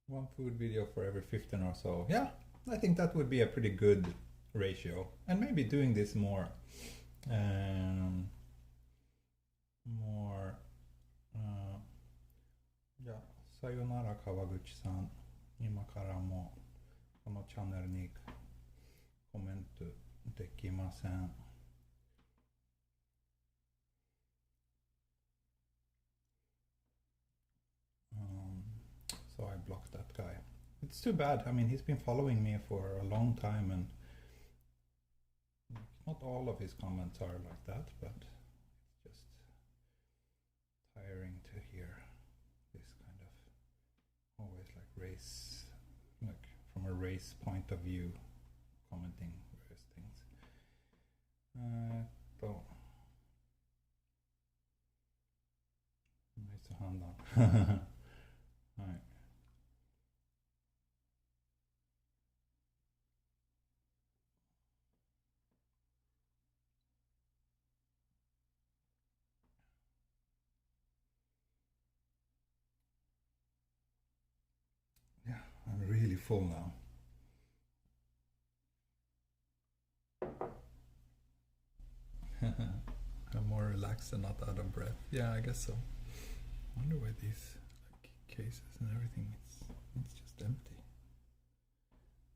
One food video for every 15 or so. Yeah, I think that would be a pretty good ratio. And maybe doing this more. Yeah, sayonara Kawaguchi-san. 今からもこのチャンネルにコメントできません。So I blocked that guy. It's too bad. I mean, he's been following me for a long time, and not all of his comments are like that, but it's just tiring to hear this kind of always like race, like from a race point of view, commenting various things. So nice to hand on. Right. Yeah, I'm really full now. I'm more relaxed and not out of breath. Yeah, I guess so. I wonder why these like cases and everything, it's just empty.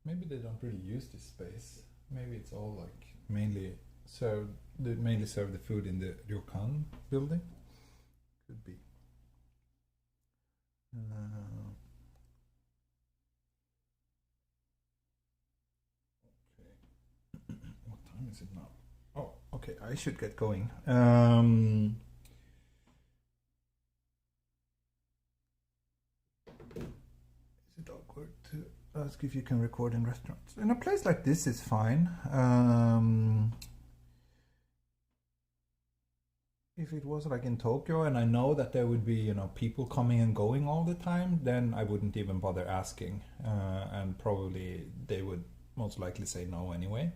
Maybe they don't really use this space. Maybe it's all like mainly serve the food in the ryokan building. Could be. Okay. What time is it now? Oh, okay. I should get going. Is it awkward to ask if you can record in restaurants? In a place like this is fine. If it was like in Tokyo and I know that there would be, you know, people coming and going all the time, then I wouldn't even bother asking, and probably they would most likely say no anyway.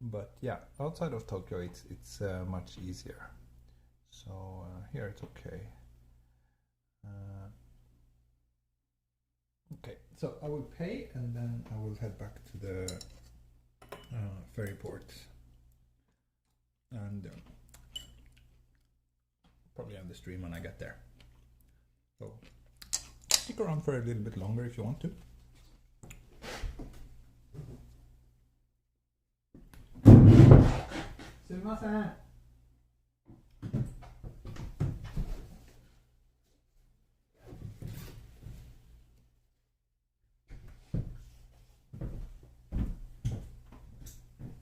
But yeah, outside of Tokyo it's much easier. So here it's okay. Okay, so I will pay and then I will head back to the ferry port and probably end the stream when I get there. So stick around for a little bit longer if you want to. すみません。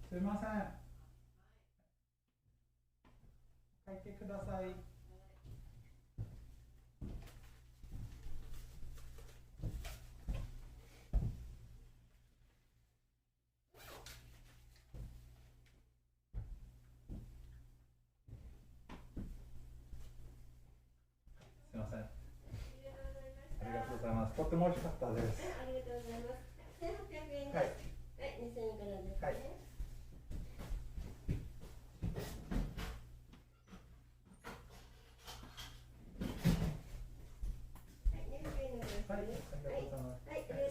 すみません。会計ください。すみません。ありがとうございます。とっても美味しかったです。ありがとうございます。1800円です。はい。はい、2000円からですね。はい。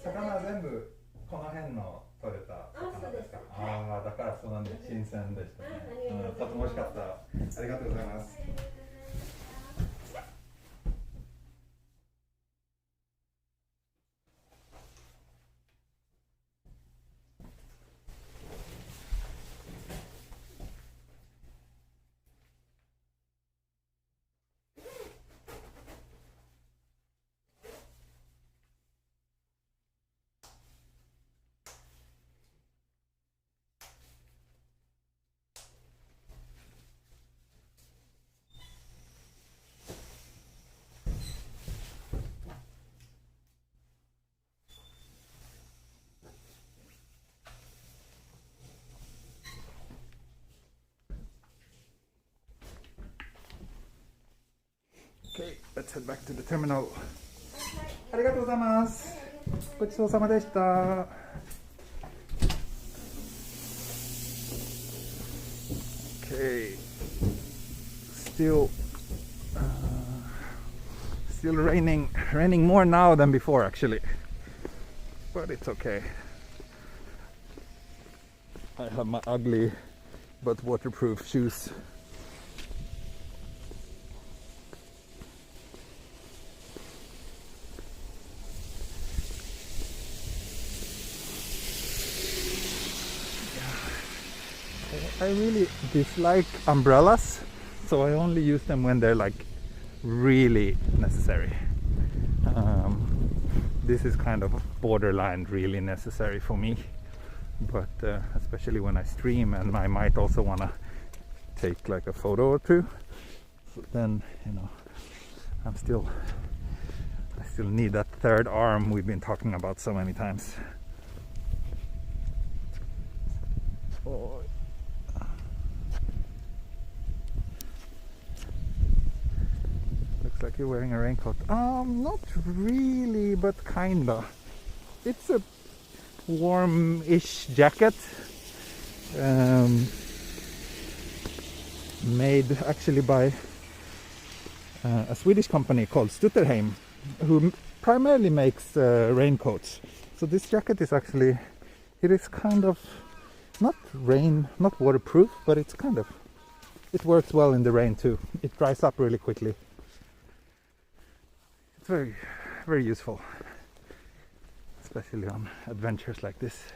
魚は全部この辺の取れた魚ですか。ああ、だからそうなんで新鮮でしたね。とても美味しかった。ありがとうございます。Okay, let's head back to the terminal. ありがとうございます。ごちそうさまでした。Okay, still raining more now than before actually, but it's okay. I have my ugly but waterproof shoes. I really dislike umbrellas, so I only use them when they're like really necessary. This is kind of borderline really necessary for me, but especially when I stream and I might also want to take like a photo or two, so then, you know, I still need that third arm we've been talking about so many times. Oh. Looks like you're wearing a raincoat. Not really, but kinda. It's a warm-ish jacket. Made actually by a Swedish company called Stutterheim, who primarily makes raincoats. So this jacket is actually, it is kind of not waterproof, but it's kind of, it works well in the rain too. It dries up really quickly. It's very, very useful, especially on adventures like this.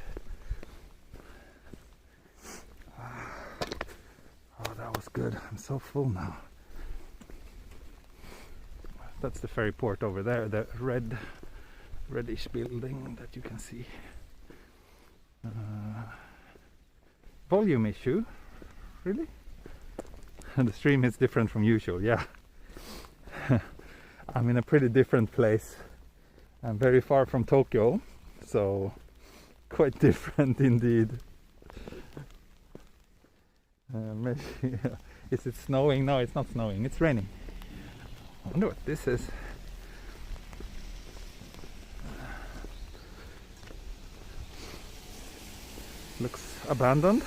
Oh, that was good. I'm so full now. That's the ferry port over there, the reddish building that you can see. Volume issue? Really? And the stream is different from usual, yeah. I'm in a pretty different place. I'm very far from Tokyo, so quite different indeed. Maybe, is it snowing? No, it's not snowing, it's raining. I wonder what this is. Looks abandoned.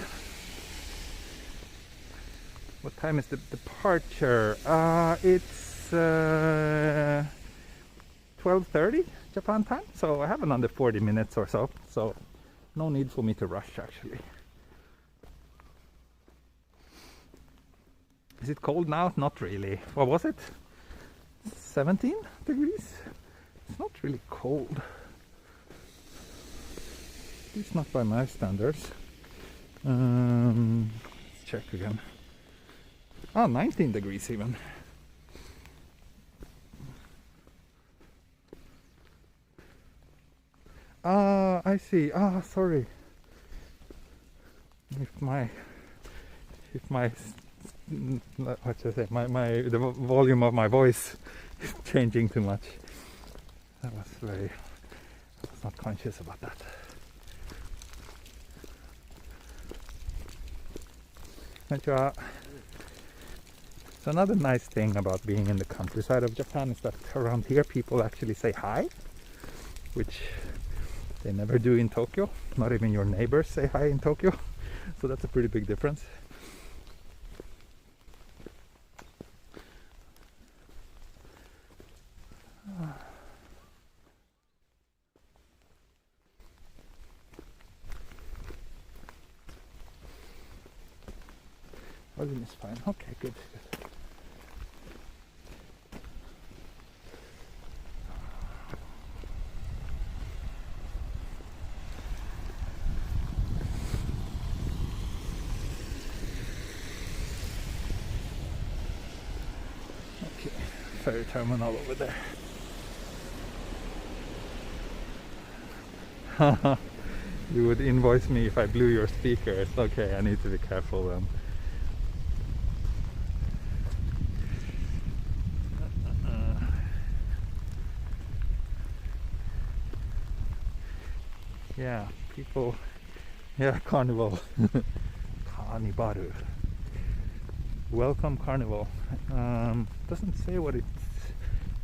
What time is the departure? It's 12:30 Japan time, so I have another 40 minutes or so. So no need for me to rush actually. Is it cold now? Not really. What was it? 17 degrees? It's not really cold. It's not by my standards. Let's check again. Oh, 19 degrees even. I see. Sorry. If my what should I say? The volume of my voice is changing too much. I was not conscious about that. So another nice thing about being in the countryside of Japan is that around here people actually say hi, which they never do in Tokyo. Not even your neighbors say hi in Tokyo. So that's a pretty big difference. Volume is fine. Okay, good. Okay, ferry terminal over there. You would invoice me if I blew your speakers. Okay, I need to be careful then. Yeah, people, yeah, carnival. Carnivaru. Welcome carnival. Doesn't say what it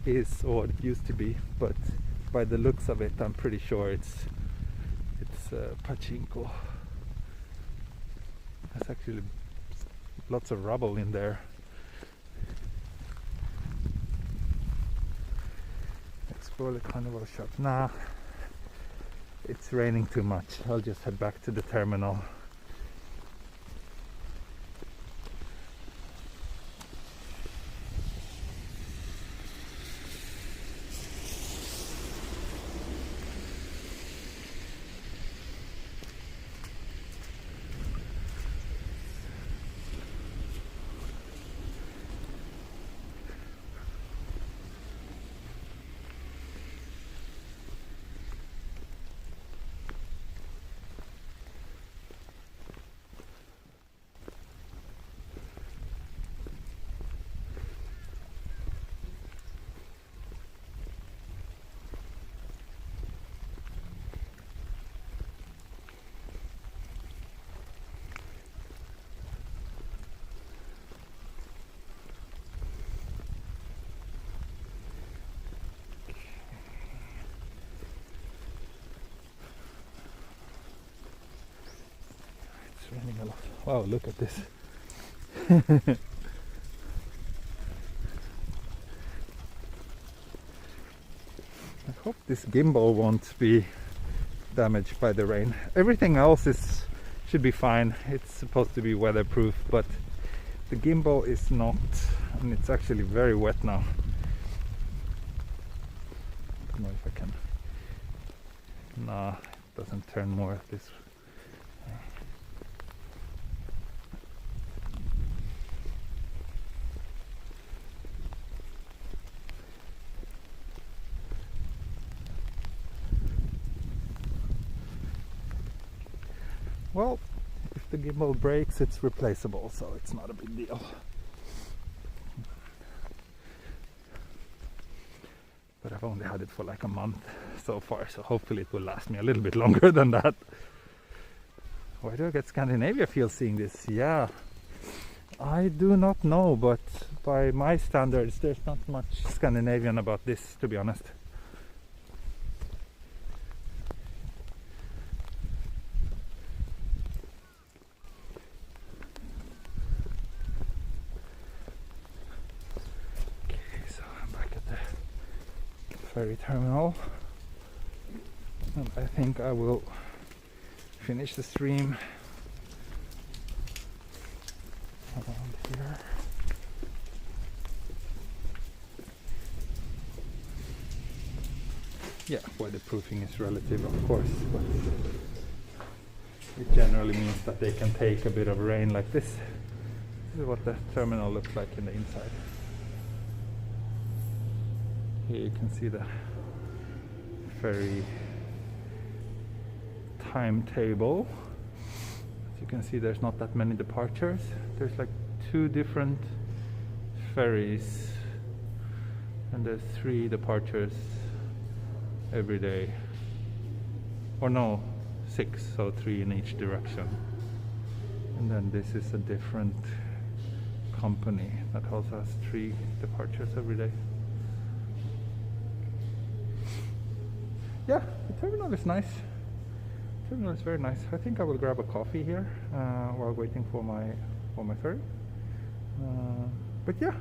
is or what it used to be, but by the looks of it, I'm pretty sure it's pachinko. There's actually lots of rubble in there. Explore the carnival shop. Nah. It's raining too much. I'll just head back to the terminal. raining a lot. Wow, look at this. I hope this gimbal won't be damaged by the rain. Everything else should be fine. It's supposed to be weatherproof, but the gimbal is not, and it's actually very wet now. I don't know if I can. Nah, it doesn't turn more this way. Well, if the gimbal breaks, it's replaceable, so it's not a big deal. But I've only had it for like a month so far, so hopefully it will last me a little bit longer than that. Why do I get Scandinavia feel seeing this? Yeah, I do not know, but by my standards there's not much Scandinavian about this, to be honest. Ferry terminal, and I think I will finish the stream around here. Yeah, weatherproofing is relative, of course, but it generally means that they can take a bit of rain like this. This is what the terminal looks like in the inside. Here you can see the ferry timetable. As you can see, there's not that many departures. There's like 2 different ferries, and there's 3 departures every day. Or no, 6, so 3 in each direction. And then this is a different company that also has 3 departures every day. Yeah, the terminal is nice. The terminal is very nice. I think I will grab a coffee here while waiting for my ferry. But yeah,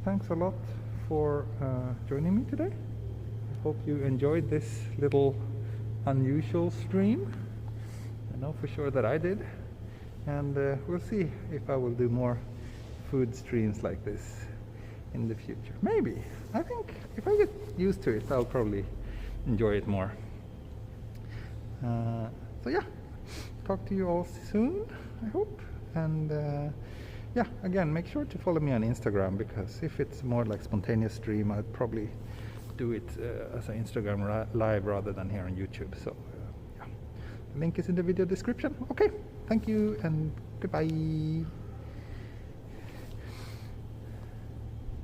thanks a lot for joining me today. I hope you enjoyed this little unusual stream. I know for sure that I did. And we'll see if I will do more food streams like this in the future. Maybe. I think if I get used to it, I'll probably enjoy it more. So yeah, talk to you all soon, I hope. And yeah, again, make sure to follow me on Instagram, because if it's more like spontaneous stream, I'd probably do it as an Instagram live rather than here on YouTube. So yeah, the link is in the video description. Okay, thank you and goodbye.